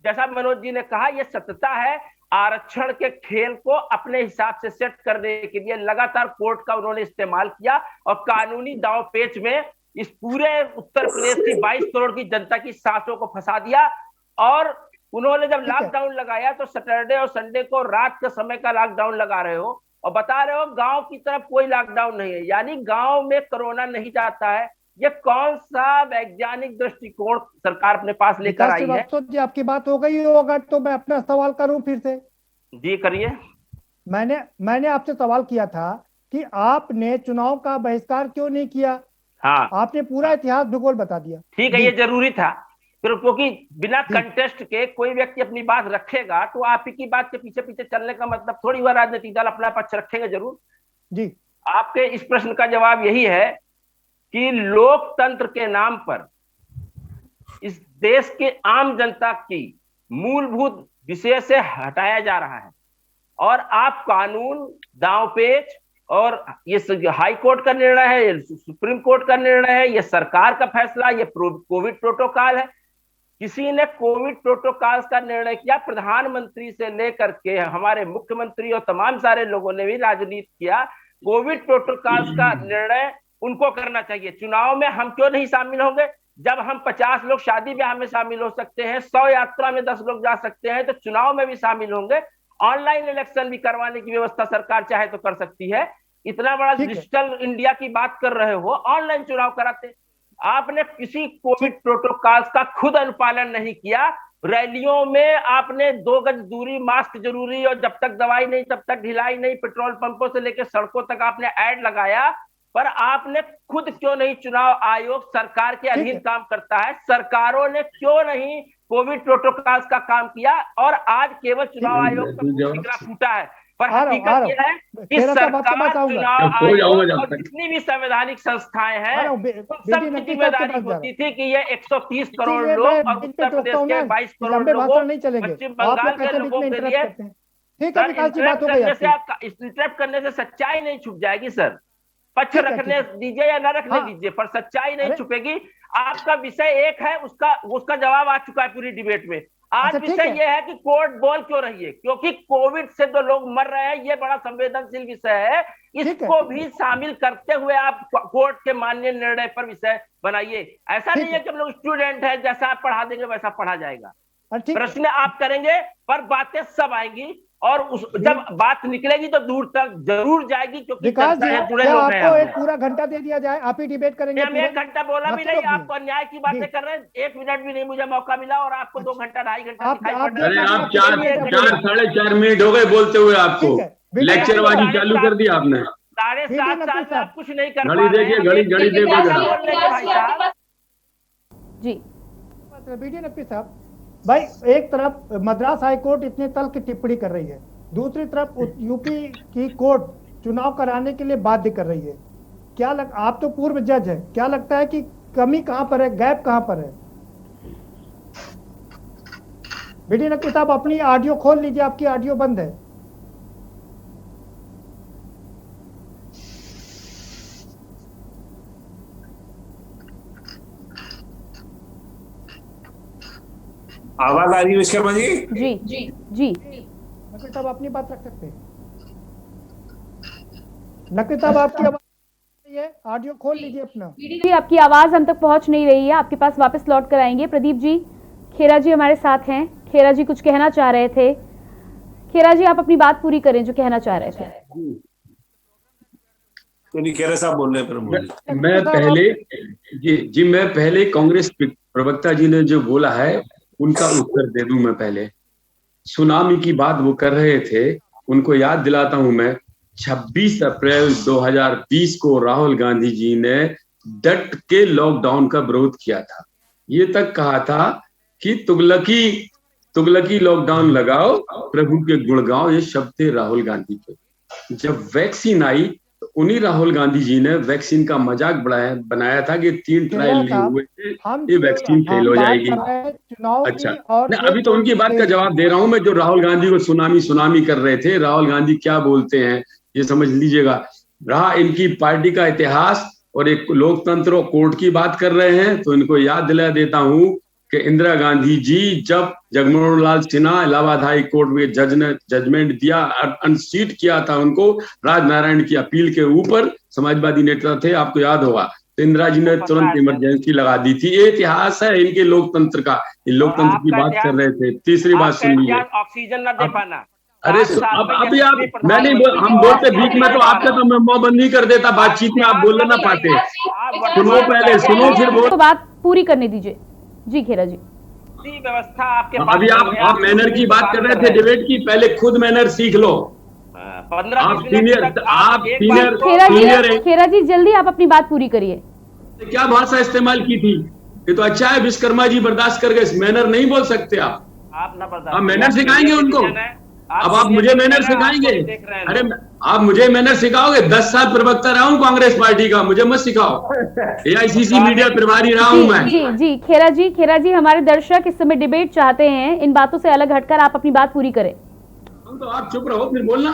जैसा मनोज जी ने कहा, यह सत्यता है, आरक्षण के खेल को अपने हिसाब से सेट करने के लिए लगातार कोर्ट का उन्होंने इस्तेमाल किया, और कानूनी दांव पेच में इस पूरे उत्तर प्रदेश की 22 करोड़ की जनता की सांसों को फंसा दिया। और उन्होंने जब लॉकडाउन लगाया तो सैटरडे और संडे को रात के समय का लॉकडाउन लगा रहे हो और बता रहे हो गांव की तरफ कोई लॉकडाउन नहीं है, यानी गांव में कोरोना नहीं जाता है। ये कौन सा वैज्ञानिक दृष्टिकोण सरकार अपने पास लेकर आई है? जी आपकी बात हो गई होगा तो मैं अपना सवाल करूं फिर से। जी करिए। मैंने आपसे सवाल किया था कि आपने चुनाव का बहिष्कार क्यों नहीं किया। हाँ, आपने पूरा इतिहास भूगोल बता दिया। ठीक है, ये जरूरी था, क्योंकि बिना कंटेस्ट के कोई व्यक्ति अपनी बात रखेगा तो आप ही की बात के पीछे पीछे चलने का मतलब थोड़ी हुआ। राजनीतिक दल अपना पक्ष रखेंगे जरूर। जी, आपके इस प्रश्न का जवाब यही है कि लोकतंत्र के नाम पर इस देश के आम जनता की मूलभूत विषय से हटाया जा रहा है, और आप कानून, दांवपेच, और ये हाई कोर्ट का निर्णय है, ये सुप्रीम कोर्ट का निर्णय है, ये सरकार का फैसला, ये कोविड प्रोटोकॉल है। किसी ने कोविड प्रोटोकॉल का निर्णय किया, प्रधानमंत्री से लेकर के हमारे मुख्यमंत्री और तमाम सारे लोगों ने भी राजनीति किया। कोविड प्रोटोकॉल का निर्णय उनको करना चाहिए। चुनाव में हम क्यों नहीं शामिल होंगे? जब हम 50 लोग शादी ब्याह में शामिल हो सकते हैं, 100 यात्रा में 10 लोग जा सकते हैं, तो चुनाव में भी शामिल होंगे। ऑनलाइन इलेक्शन भी करवाने की व्यवस्था सरकार चाहे तो कर सकती है। इतना बड़ा डिजिटल इंडिया की बात कर रहे हो, ऑनलाइन चुनाव कराते। आपने किसी कोविड प्रोटोकॉल का खुद अनुपालन नहीं किया। रैलियों में आपने 2 गज दूरी, मास्क जरूरी, और जब तक दवाई नहीं तब तक ढिलाई नहीं, पेट्रोल पंपों से लेकर सड़कों तक आपने ऐड लगाया, पर आपने खुद क्यों नहीं? चुनाव आयोग सरकार के अधीन काम करता है, सरकारों ने क्यों नहीं कोविड प्रोटोकॉल का काम किया? और आज केवल चुनाव आयोग का फूटा है, पर हकीकत यह है कि सरकार, चुनाव आयोग और जितनी भी संवैधानिक संस्थाएं हैं, सबकी जिम्मेदारी होती थी कि ये 130 करोड़ लोग और उत्तर प्रदेश के 22 करोड़ लोगों, पश्चिम बंगाल के लोगों के लिए इंटरप्ट करने से सच्चाई नहीं छुप जाएगी। सर, पक्ष रखने दीजिए या ना रखने दीजिए, पर सच्चाई नहीं छुपेगी। आपका विषय एक है, उसका जवाब आ चुका है पूरी डिबेट में। आज विषय यह है कि कोर्ट बोल क्यों रही है, क्योंकि कोविड से जो लोग मर रहे हैं, ये बड़ा संवेदनशील विषय है। इसको भी शामिल करते हुए आप कोर्ट के मान्य निर्णय पर विषय बनाइए। ऐसा नहीं है कि हम लोग स्टूडेंट है, जैसा आप पढ़ा देंगे वैसा पढ़ा जाएगा। प्रश्न आप करेंगे पर बातें सब आएंगी। और उस जब बात निकलेगी तो दूर तक जरूर जाएगी, क्योंकि विकास जी, जुड़े क्या लोग हैं आपको हम एक पूरा घंटा दे दिया जाए, आप ही डिबेट करेंगे? हम 1 घंटा बोला भी नहीं, आप अन्याय की बातें जी। कर रहे हैं, 1 मिनट भी नहीं मुझे मौका मिला और आपको 2 घंटा 2.5 घंटा आप- दिखाई आप- पड़ रहा अरे है। आप 4 साढ़े 4 मिनट हो गए बोलते हुए आपको, लेक्चरबाजी चालू कर दी आपने। 7.5 साल में आप कुछ नहीं कर घड़ी पा रहे देखिए, हैं। घड़ी देखो जरा। बोलने के भाई साहब जी बीडी नकवी साहब, भाई एक तरफ मद्रास हाई कोर्ट इतने तल की टिप्पणी कर रही है, दूसरी तरफ यूपी की कोर्ट चुनाव कराने के लिए बाध्य कर रही है। क्या आप तो पूर्व जज है, क्या लगता है कि कमी कहां पर है, गैप कहां पर है? बीडी नकवी साहब, अपनी ऑडियो खोल लीजिए, आपकी ऑडियो बंद है। आवाज आ रही है विश्वकर्मा जी? जी जी जी नकवी साहब अपनी बात रख सकते हैं। नकवी साहब आपकी आवाज है, ऑडियो खोल लीजिए अपना। जी आपकी आवाज हम तक पहुंच नहीं रही है, आपके पास वापस लौट कर आएंगे। प्रदीप जी, खेरा जी हमारे साथ हैं। खेरा जी कुछ कहना चाह रहे थे। खेरा जी आप अपनी बात पूरी करें जो कहना चाह रहे थे। तो नहीं, खेरा साहब बोल रहे हैं, फिर बोलिए। मैं पहले जी मैं पहले कांग्रेस प्रवक्ता जी ने जो बोला है उनका उत्तर दे दूं। मैं पहले सुनामी की बात वो कर रहे थे, उनको याद दिलाता हूं मैं। 26 अप्रैल 2020 को राहुल गांधी जी ने डट के लॉकडाउन का विरोध किया था। ये तक कहा था कि तुगलकी लॉकडाउन लगाओ, प्रभु के गुण गाओ, ये शब्द थे राहुल गांधी के। जब वैक्सीन आई तो उन्हीं राहुल गांधी जी ने वैक्सीन का मजाक बनाया था कि 3 ट्रायल नहीं हुए थे, ये वैक्सीन फेल हो जाएगी। अच्छा, मैं अभी तो उनकी बात का जवाब दे रहा हूं मैं, जो राहुल गांधी को सुनामी कर रहे थे। राहुल गांधी क्या बोलते हैं ये समझ लीजिएगा। रहा इनकी पार्टी का इतिहास और एक लोकतंत्र और कोर्ट की बात कर रहे हैं, तो इनको याद दिला देता हूं कि इंदिरा गांधी जी जब जगमोहन लाल सिन्हा इलाहाबाद हाई कोर्ट में जज ने जजमेंट दिया, अनसीट किया था उनको राजनारायण की अपील के ऊपर, समाजवादी नेता थे, आपको याद होगा, तो इंदिरा जी ने तुरंत इमरजेंसी लगा दी थी। ये इतिहास है इनके लोकतंत्र का, लोकतंत्र की बात कर रहे थे। तीसरी बात सुन लीजिए। ऑक्सीजन न दे पाना। अरे अब अभी आप मैं नहीं हम बोलते बीच में, तो आपका तो मैं मुंहबंदी कर देता बातचीत में, आप बोल ना पाते। सुनो पहले, सुनो फिर बोल। तो बात पूरी करने दीजिए। जी खेरा जी। व्यवस्था आपके अभी आप मैनर की बात कर रहे थे डिबेट की, पहले खुद मैनर सीख लो। 15 खेरा जी जल्दी आप अपनी बात पूरी करिए। क्या भाषा इस्तेमाल की थी? ये तो अच्छा है विश्वकर्मा जी बर्दाश्त कर गए, मैनर नहीं बोल सकते आप मैनर सिखाएंगे उनको। अब आप मुझे मैनर सिखाएंगे? अरे आप मुझे मैनर सिखाओगे? 10 साल प्रवक्ता रहा हूँ कांग्रेस पार्टी का, मुझे मत सिखाओ। AICC मीडिया प्रभारी रहा हूँ मैं। जी खेरा जी हमारे दर्शक इस समय डिबेट चाहते हैं, इन बातों से अलग हटकर आप अपनी बात पूरी करें। तो आप चुप रहो फिर बोलना।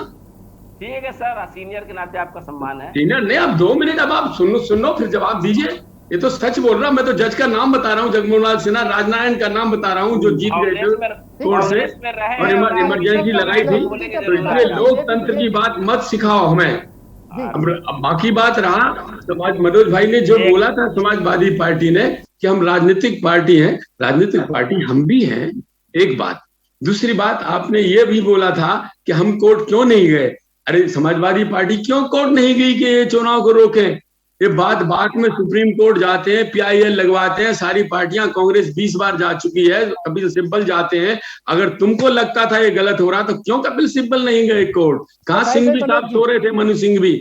ठीक है सर, सीनियर के नाते आपका सम्मान है। सीनियर नहीं, आप 2 मिनट अब आप सुनो फिर जवाब दीजिए। ये तो सच बोल रहा, मैं तो जज का नाम बता रहा हूँ, जगमोहन लाल सिन्हा, राजनारायण का नाम बता रहा हूँ, जो जीत गए थे कोर्ट से और इमरजेंसी लगाई थी। तो इसलिए लोकतंत्र की बात मत सिखाओ हमें। अब बाकी बात रहा, समाज मनोज भाई ने जो बोला था समाजवादी पार्टी ने कि हम राजनीतिक पार्टी हैं, राजनीतिक पार्टी हम भी हैं, एक बात। दूसरी बात, आपने ये भी बोला था कि हम कोर्ट क्यों नहीं गए। अरे समाजवादी पार्टी क्यों कोर्ट नहीं गई कि ये चुनाव को रोकें? ये बात में सुप्रीम कोर्ट जाते हैं, PIL लगवाते हैं, सारी पार्टियां, कांग्रेस 20 बार जा चुकी है, कपिल सिब्बल जाते हैं। अगर तुमको लगता था ये गलत हो रहा तो क्यों कपिल सिब्बल नहीं गए कोर्ट? कहाँ सिंह भी साहब सो रहे थे, मनु सिंह भी?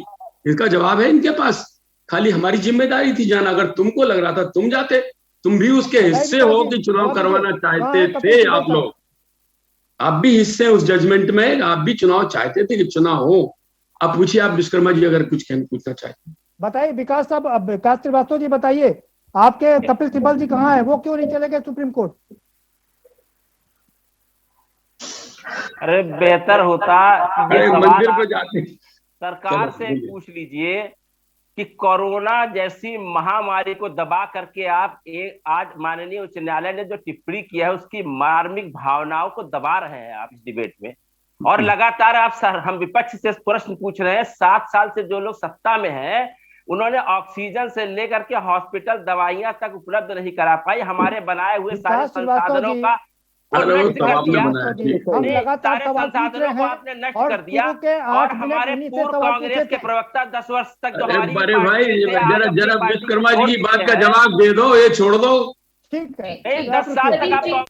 इसका जवाब है इनके पास। खाली हमारी जिम्मेदारी थी जाना, अगर तुमको लग रहा था तुम जाते। तुम भी उसके हिस्से हो कि चुनाव करवाना चाहते थे आप लोग, आप भी हिस्से उस जजमेंट में, आप भी चुनाव चाहते थे कि चुनाव हो। अब पूछिए आप विश्वकर्मा जी अगर कुछ पूछना चाहते हैं। बताइए विकास साहब, अब विकास श्रीवास्तव जी बताइए, आपके कपिल सिब्बल जी कहाँ है, वो क्यों नहीं चले गए सुप्रीम कोर्ट? अरे बेहतर होता ये मंदिर पे जाते। सरकार से पूछ लीजिए कि कोरोना जैसी महामारी को दबा करके आप आज माननीय उच्च न्यायालय ने जो टिप्पणी किया है उसकी मार्मिक भावनाओं को दबा रहे हैं आप इस डिबेट में। और लगातार आप हम विपक्ष से प्रश्न पूछ रहे हैं। 7 साल से जो लोग सत्ता में हैं उन्होंने ऑक्सीजन से लेकर के हॉस्पिटल दवाइयां तक उपलब्ध नहीं करा पाई। हमारे बनाए हुए सारे संसाधनों का अरे वो नष्ट कर तबादला दिया। बनाया, ठीक है। हम ने लगातार सारे सवाल पूछ संसाधनों रहे को हैं आपने नष्ट और कर दिया। शुरू के और 8 मिनट हमारे उन्हीं से पूर्व सवाल कांग्रेस पूछे के थे। प्रवक्ता 10 वर्ष तक जो अरे हमारी बड़े पार्टी भाई, में थे, आज जरा अपनी जरा पार्टी विश्वकर्मा छोड़ जी की बात चुके का हैं। जवाब दे दो, ये छोड़ दो। ठीक है, नहीं, आप 10 साल रुकिए। तक आप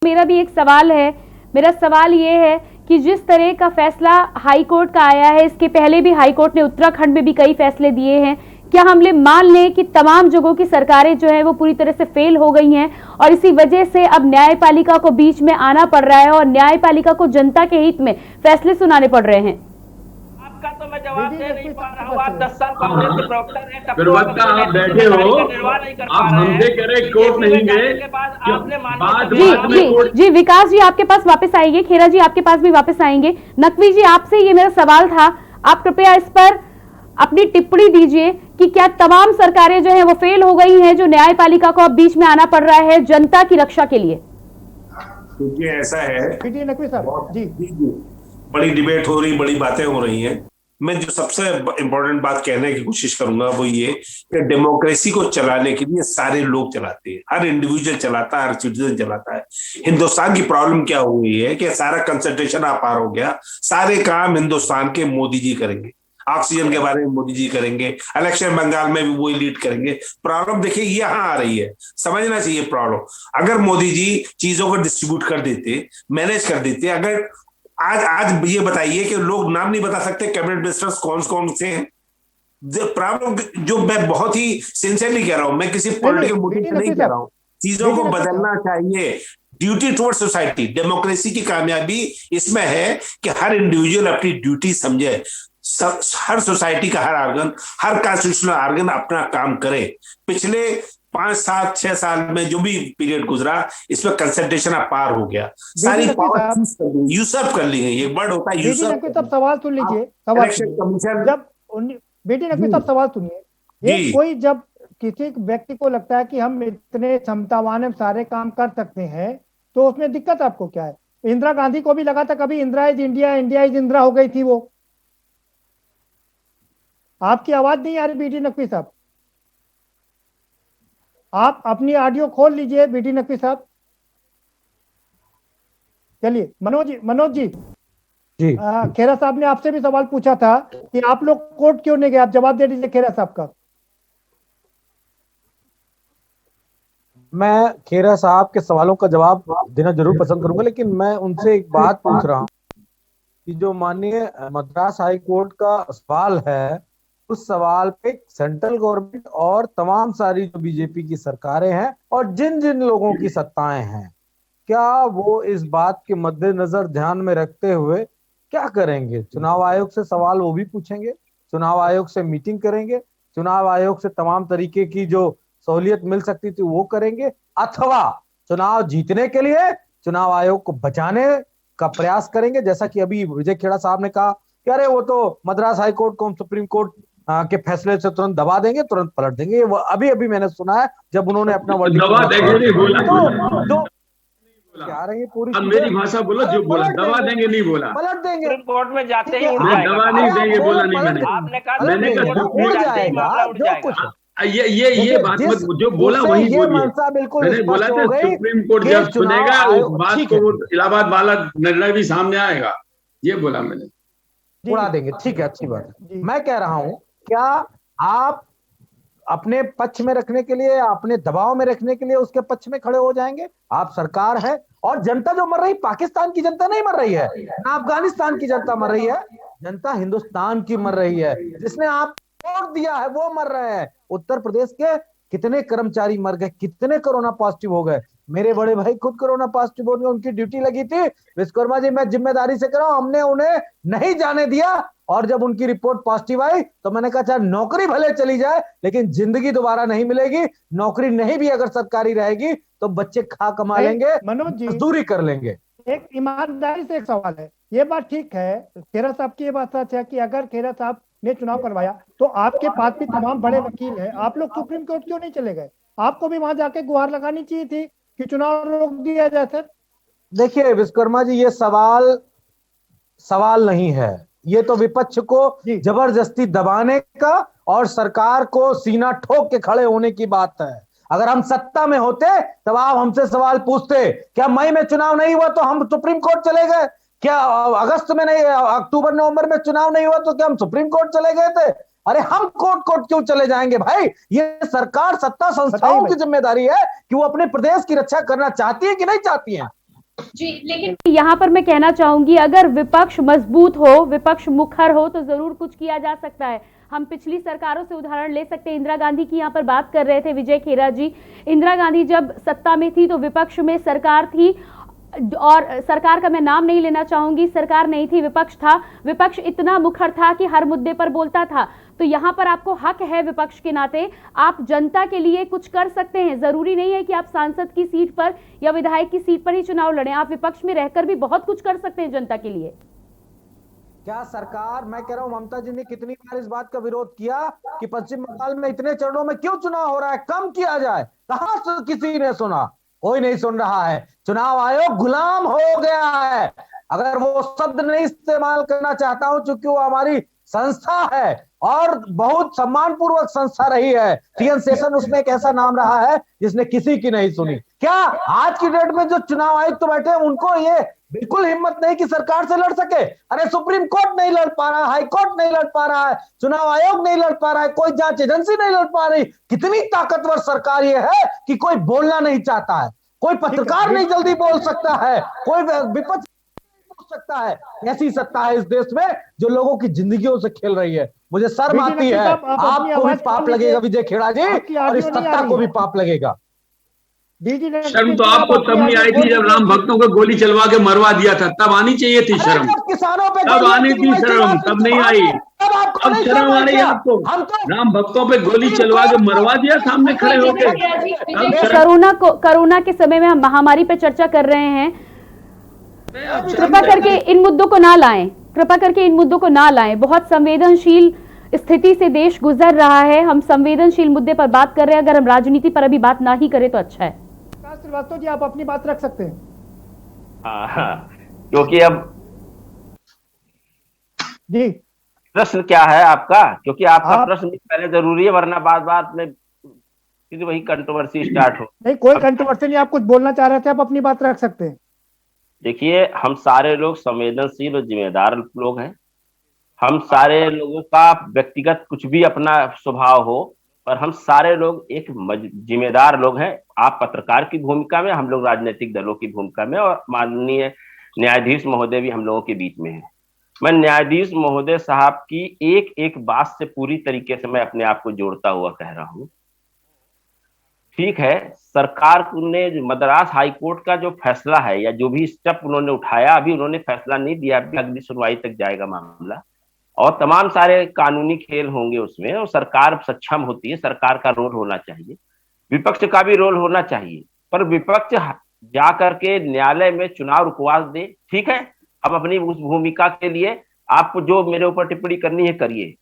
मेरा भी एक सवाल है। मेरा सवाल ये है कि जिस तरह का फैसला हाई कोर्ट का आया है, इसके पहले भी हाई कोर्ट ने उत्तराखंड में भी कई फैसले दिए हैं, क्या हम ले मान लें कि तमाम जगहों की सरकारें जो है वो पूरी तरह से फेल हो गई हैं और इसी वजह से अब न्यायपालिका को बीच में आना पड़ रहा है और न्यायपालिका को जनता के हित में फैसले सुनाने पड़ रहे हैं? आपका तो मैं जवाब दे नहीं पा रहा हूँ। आप 10 साल कांग्रेस के प्रवक्ता रहे, तब तो प्रवक्ता आप आप बैठे हो, निर्वाह नहीं कर पा आप रहे हमसे हैं। कह रहे कोर्ट नहीं गए, के बाद आपने बात जी बात में कोर्ट। जी विकास जी आपके पास वापस आएंगे, खेरा जी आपके पास भी वापस आएंगे। नकवी जी आपसे ये मेरा सवाल था, आप कृपया इस पर अपनी टिप्पणी दीजिए कि क्या तमाम सरकारें जो है वो फेल हो गई हैं, जो न्यायपालिका को अब बीच में आना पड़ रहा है जनता की रक्षा के लिए? क्योंकि ऐसा है, नकवी साहब जी, बड़ी डिबेट हो रही, बड़ी बातें हो रही हैं। मैं जो सबसे इंपॉर्टेंट बात कहने की कोशिश करूंगा वो ये कि डेमोक्रेसी को चलाने के लिए सारे लोग चलाते हैं, हर इंडिविजुअल चलाता है, हर सिटीजन चलाता है। हिंदुस्तान की प्रॉब्लम क्या हो गई है कि सारा कंसंट्रेशन अपार हो गया, सारे काम हिंदुस्तान के मोदी जी करेंगे, ऑक्सीजन के बारे में मोदी जी करेंगे, इलेक्शन बंगाल में भी वही लीड करेंगे। प्रॉब्लम देखिए यहाँ आ रही है, समझना चाहिए प्रॉब्लम। अगर मोदी जी चीजों को डिस्ट्रीब्यूट कर देते, मैनेज कर देते, अगर आज ये बताइए कि लोग नाम नहीं बता सकते कैबिनेट मिनिस्टर्स कौन कौन से हैं। प्रॉब्लम जो मैं बहुत ही सिंसियरली कह रहा हूं, मैं किसी पॉलिटिकल मोटिव से नहीं कह रहा हूं, चीजों को बदलना चाहिए। ड्यूटी टुवर्ड्स सोसाइटी, डेमोक्रेसी की कामयाबी इसमें है कि हर इंडिविजुअल अपनी ड्यूटी समझे, हर सोसाइटी का हर ऑर्गन, हर कॉन्स्टिट्यूशनल ऑर्गन अपना काम करे। पिछले 5, 7, 6 साल में जो भी पीरियड गुजरा, इसमें कंसंट्रेशन अपार हो गया, सारी पावर यूसर्फ कर ली गई। एक वर्ड होता है यूसर्फ। तब सवाल सुन लीजिए, जब बेटी नकवी तब सवाल सुनिए, ये कोई जब किसी व्यक्ति को लगता है कि हम इतने क्षमतावान हैं, सारे काम कर सकते हैं, तो उसमें दिक्कत आपको क्या है? इंदिरा गांधी को भी लगा था कभी Indira is India, India is Indira हो गई थी वो। आपकी आवाज नहीं आ रही बेटी नकवी साहब, आप अपनी ऑडियो खोल लीजिए बेटी नकवी साहब। चलिए मनोज जी खेरा साहब ने आपसे भी सवाल पूछा था कि आप लोग कोर्ट क्यों नहीं गए, आप जवाब दे दीजिए खेरा साहब का। मैं खेरा साहब के सवालों का जवाब देना जरूर पसंद करूंगा, लेकिन मैं उनसे एक बात पूछ रहा हूं कि जो माननीय मद्रास हाई कोर्ट का सवाल है, उस सवाल पे सेंट्रल गवर्नमेंट और तमाम सारी जो बीजेपी की सरकारें हैं और जिन जिन लोगों की सत्ताएं हैं, क्या वो इस बात के मद्देनजर ध्यान में रखते हुए क्या करेंगे? चुनाव आयोग से सवाल वो भी पूछेंगे, चुनाव आयोग से मीटिंग करेंगे, चुनाव आयोग से तमाम तरीके की जो सहूलियत मिल सकती थी वो करेंगे, अथवा चुनाव जीतने के लिए चुनाव आयोग को बचाने का प्रयास करेंगे, जैसा कि अभी विजय खेड़ा साहब ने कहा कि अरे वो तो मद्रास हाई कोर्ट को हम सुप्रीम कोर्ट के फैसले से तुरंत दबा देंगे, तुरंत पलट देंगे। वो अभी मैंने सुना है जब उन्होंने अपना वर्डिक्ट दबा देंगे नहीं बोला, क्या रही है पूरी, अब मेरी भाषा बोलो, जो बोला दबा देंगे नहीं बोला, पलट देंगे। सुप्रीम कोर्ट में जाते ही उड़ मैं जाएगा। दबा नहीं देंगे बोला नहीं मैंने, आपने कहा मैंने उड़ जाएगा, जो कुछ ये बात मत, जो बोला वही बोलिए। मैंने बोला था सुप्रीम कोर्ट जब सुनेगा उस बात को वो इलाहाबाद वाला निर्णय भी सामने आएगा, ये बोला मैंने। उड़ा देंगे, ठीक है, अच्छी बात है। मैं कह रहा हूं क्या आप अपने पक्ष में रखने के लिए, अपने दबाव में रखने के लिए उसके पक्ष में खड़े हो जाएंगे? आप सरकार है और जनता जो मर रही, पाकिस्तान की जनता नहीं मर रही है, ना अफगानिस्तान की जनता मर रही है, जनता हिंदुस्तान की मर रही है। जिसने आप वोट दिया है वो मर रहे हैं। उत्तर प्रदेश के कितने कर्मचारी मर गए, कितने कोरोना पॉजिटिव हो गए। मेरे बड़े भाई खुद कोरोना पॉजिटिव हो गए, उनकी ड्यूटी लगी थी। विश्वकर्मा जी मैं जिम्मेदारी से कह रहा हूं, हमने उन्हें नहीं जाने दिया, और जब उनकी रिपोर्ट पॉजिटिव आई तो मैंने कहा चाहे नौकरी भले चली जाए लेकिन जिंदगी दोबारा नहीं मिलेगी। नौकरी नहीं भी अगर सरकारी रहेगी तो बच्चे खा कमा लेंगे, मनोज जी मजदूरी कर लेंगे। एक ईमानदारी से एक सवाल है, ये बात ठीक है, खेरा साहब की ये बात सच है कि अगर खेरा साहब ने चुनाव करवाया तो आपके पास भी तमाम बड़े वकील हैं, आप लोग सुप्रीम कोर्ट क्यों नहीं चले गए? आपको भी वहां जाके गुहार लगानी चाहिए थी कि चुनाव रोक दिया जाए। सर देखिए विश्वकर्मा जी, ये सवाल नहीं है, ये तो विपक्ष को जबरदस्ती दबाने का और सरकार को सीना ठोक के खड़े होने की बात है। अगर हम सत्ता में होते तब आप हमसे सवाल पूछते, क्या मई में चुनाव नहीं हुआ तो हम सुप्रीम कोर्ट चले गए? क्या अगस्त में नहीं, अक्टूबर नवंबर में चुनाव नहीं हुआ तो क्या हम सुप्रीम कोर्ट चले गए थे? अरे हम कोर्ट क्यों चले जाएंगे भाई? ये सरकार सत्ता संस्थाओं की जिम्मेदारी है कि वो अपने प्रदेश की रक्षा करना चाहती है कि नहीं चाहती है। जी, लेकिन यहाँ पर मैं कहना चाहूंगी, अगर विपक्ष मजबूत हो, विपक्ष मुखर हो तो जरूर कुछ किया जा सकता है। हम पिछली सरकारों से उदाहरण ले सकते हैं। इंदिरा गांधी की यहाँ पर बात कर रहे थे विजय खेरा जी। इंदिरा गांधी जब सत्ता में थी तो विपक्ष में सरकार थी, और सरकार का मैं नाम नहीं लेना चाहूंगी, सरकार नहीं थी, विपक्ष था। विपक्ष इतना मुखर था कि हर मुद्दे पर बोलता था। तो यहाँ पर आपको हक है, विपक्ष के नाते आप जनता के लिए कुछ कर सकते हैं। जरूरी नहीं है कि आप सांसद की सीट पर या विधायक की सीट पर ही चुनाव लड़ें, आप विपक्ष में रहकर भी बहुत कुछ कर सकते हैं जनता के लिए। क्या सरकार, मैं कह रहा हूं ममता जी ने कितनी बार इस बात का विरोध किया कि पश्चिम बंगाल में इतने चरणों में क्यों चुनाव हो रहा है, कम किया जाए? कहां से किसी ने सुना? कोई नहीं सुन रहा है। चुनाव आयोग गुलाम हो गया है। अगर वो शब्द नहीं इस्तेमाल करना चाहता हूं, चूंकि वो हमारी संस्था है और बहुत सम्मानपूर्वक संस्था रही है। टीएन शेषन उसमें एक ऐसा नाम रहा है जिसने किसी की नहीं सुनी। क्या आज की डेट में जो चुनाव आयुक्त तो बैठे उनको ये बिल्कुल हिम्मत नहीं कि सरकार से लड़ सके? अरे सुप्रीम कोर्ट नहीं लड़ पा रहा, हाई कोर्ट नहीं लड़ पा रहा है, चुनाव आयोग नहीं लड़ पा रहा है, कोई जांच एजेंसी नहीं लड़ पा रही। कितनी ताकतवर सरकार ये है कि कोई बोलना नहीं चाहता है, कोई पत्रकार नहीं जल्दी बोल सकता है, कोई विपक्ष बोल सकता है। ऐसी सत्ता है इस देश में जो लोगों की जिंदगियों से खेल रही है। मुझे शर्म आती है। आपको भी पाप लगेगा विजय खेड़ा जी, और इस सत्ता को भी पाप लगेगा। शर्म तो आपको तब नहीं आई थी जब राम भक्तों को गोली चलवा के मरवा दिया था, तब आनी चाहिए थी शर्म। किसानों पे तब आनी थी शर्म, तब नहीं आई। अब शर्म आ रही है आपको? राम भक्तों पे गोली चलवा के मरवा दिया सामने खड़े होकर। कोरोना के समय में हम महामारी पे चर्चा कर रहे हैं। कृपा करके इन मुद्दों को ना लाएं, कृपा करके इन मुद्दों को ना लाएं। बहुत संवेदनशील स्थिति से देश गुजर रहा है। हम संवेदनशील मुद्दे पर बात कर रहे हैं। अगर हम राजनीति पर अभी बात ना ही करें तो अच्छा है। श्रीवास्तव जी, आप अपनी बात रख सकते हैं। हाँ, क्योंकि अब जी प्रश्न क्या है आपका? क्योंकि आपका प्रश्न पहले जरूरी है, वरना बात में फिर वही कंट्रोवर्सी स्टार्ट हो। नहीं, कोई कंट्रोवर्सी नहीं। आप कुछ बोलना चाह रहे थे, आप अपनी बात रख सकते हैं। देखिए, हम सारे लोग संवेदनशील और जिम्मेदार लोग हैं। हम सारे लोगों का व्यक्तिगत कुछ भी अपना स्वभाव हो, पर हम सारे लोग एक जिम्मेदार लोग हैं। आप पत्रकार की भूमिका में, हम लोग राजनीतिक दलों की भूमिका में, और माननीय न्यायाधीश महोदय भी हम लोगों के बीच में है। मैं न्यायाधीश महोदय साहब की एक एक बात से पूरी तरीके से मैं अपने आप को जोड़ता हुआ कह रहा हूं। ठीक है, सरकार ने मद्रास हाईकोर्ट का जो फैसला है या जो भी स्टेप उन्होंने उठाया, अभी उन्होंने फैसला नहीं दिया, अभी अगली सुनवाई तक जाएगा मामला, और तमाम सारे कानूनी खेल होंगे उसमें, और सरकार सक्षम होती है, सरकार का रोल होना चाहिए, विपक्ष का भी रोल होना चाहिए। पर विपक्ष जा करके न्यायालय में चुनाव रुकवा दे, ठीक है, अब अपनी उस भूमिका के लिए आपको जो मेरे ऊपर टिप्पणी करनी है करिए।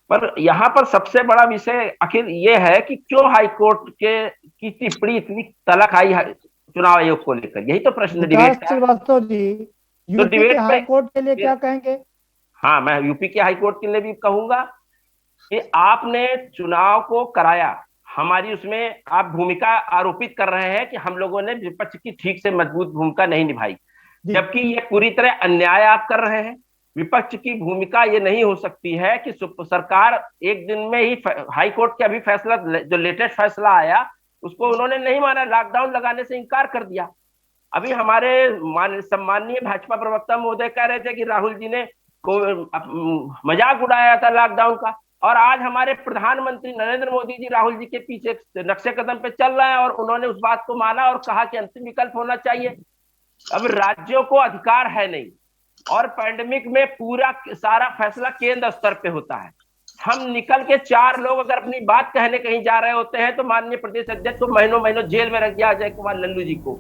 पर यहाँ पर सबसे बड़ा विषय आखिर ये है कि क्यों हाईकोर्ट की टिप्पणी इतनी तलक आई चुनाव आयोग को लेकर, यही तो प्रश्न डिबेट श्रीवास्तव जी, यूपी के हाईकोर्ट के लिए क्या कहेंगे? हाँ, मैं यूपी के हाईकोर्ट के लिए भी कहूंगा कि आपने चुनाव को कराया, हमारी उसमें आप भूमिका आरोपित कर रहे हैं कि हम लोगों ने विपक्ष की ठीक से मजबूत भूमिका नहीं निभाई, जबकि ये पूरी तरह अन्याय आप कर रहे हैं। विपक्ष की भूमिका ये नहीं हो सकती है कि सरकार एक दिन में ही, हाई कोर्ट का अभी फैसला, जो लेटेस्ट फैसला आया उसको उन्होंने नहीं माना, लॉकडाउन लगाने से इनकार कर दिया। अभी हमारे सम्माननीय भाजपा प्रवक्ता महोदय कह रहे थे कि राहुल जी ने मजाक उड़ाया था लॉकडाउन का, और आज हमारे प्रधानमंत्री नरेंद्र मोदी जी राहुल जी के पीछे नक्शे कदम पे चल रहे हैं, और उन्होंने उस बात को माना और कहा कि अंतिम विकल्प होना चाहिए। अब राज्यों को अधिकार है नहीं, और पैंडेमिक में पूरा सारा फैसला केंद्र स्तर पे होता है। हम निकल के 4 लोग अगर अपनी बात कहने कहीं जा रहे होते हैं तो माननीय प्रदेश अध्यक्ष को महीनों जेल में रख दिया अजय कुमार लल्लू जी को।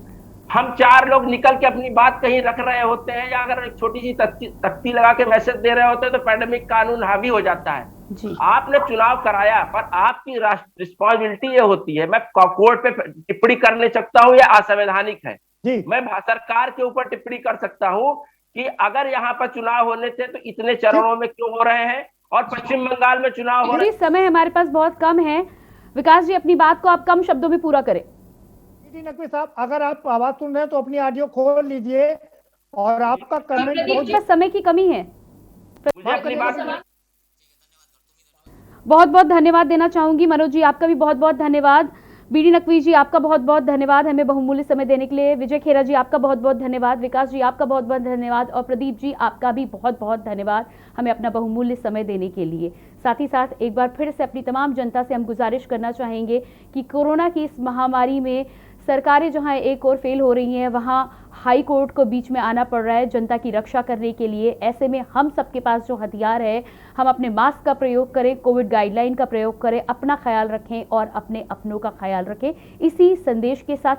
हम 4 लोग निकल के अपनी बात कहीं रख रहे होते हैं, या अगर एक छोटी सी तख्ती लगा के मैसेज दे रहे होते हैं, तो पैंडेमिक कानून हावी हो जाता है। आपने चुनाव कराया, पर आपकी रिस्पॉन्सिबिलिटी ये होती है, मैं कोर्ट पे टिप्पणी करने सकता हूँ या असंवैधानिक है, मैं सरकार के ऊपर टिप्पणी कर सकता हूँ कि अगर यहाँ पर चुनाव होने थे तो इतने चरणों में क्यों हो रहे हैं, और पश्चिम बंगाल में चुनाव हो रहे हैं। समय हमारे पास बहुत कम है। विकास जी, अपनी बात को आप कम शब्दों में पूरा करें। नकवी साहब, अगर आप आवाज सुन रहे हैं तो अपनी ऑडियो खोल लीजिए और आपका कमेंट समय की कमी है। बहुत बहुत धन्यवाद देना चाहूंगी। मनोज जी, आपका भी बहुत बहुत धन्यवाद। बीडी नकवी जी, आपका बहुत बहुत धन्यवाद हमें बहुमूल्य समय देने के लिए। विजय खेरा जी, आपका बहुत बहुत धन्यवाद। विकास जी, आपका बहुत बहुत धन्यवाद। और प्रदीप जी, आपका भी बहुत बहुत धन्यवाद हमें अपना बहुमूल्य समय देने के लिए। साथ ही साथ एक बार फिर से अपनी तमाम जनता से हम गुजारिश करना चाहेंगे कि कोरोना की इस महामारी में सरकारें जहां एक और फेल हो रही हैं, वहां हाई कोर्ट को बीच में आना पड़ रहा है जनता की रक्षा करने के लिए। ऐसे में हम सबके पास जो हथियार है, हम अपने मास्क का प्रयोग करें, कोविड गाइडलाइन का प्रयोग करें, अपना ख्याल रखें और अपने अपनों का ख्याल रखें। इसी संदेश के साथ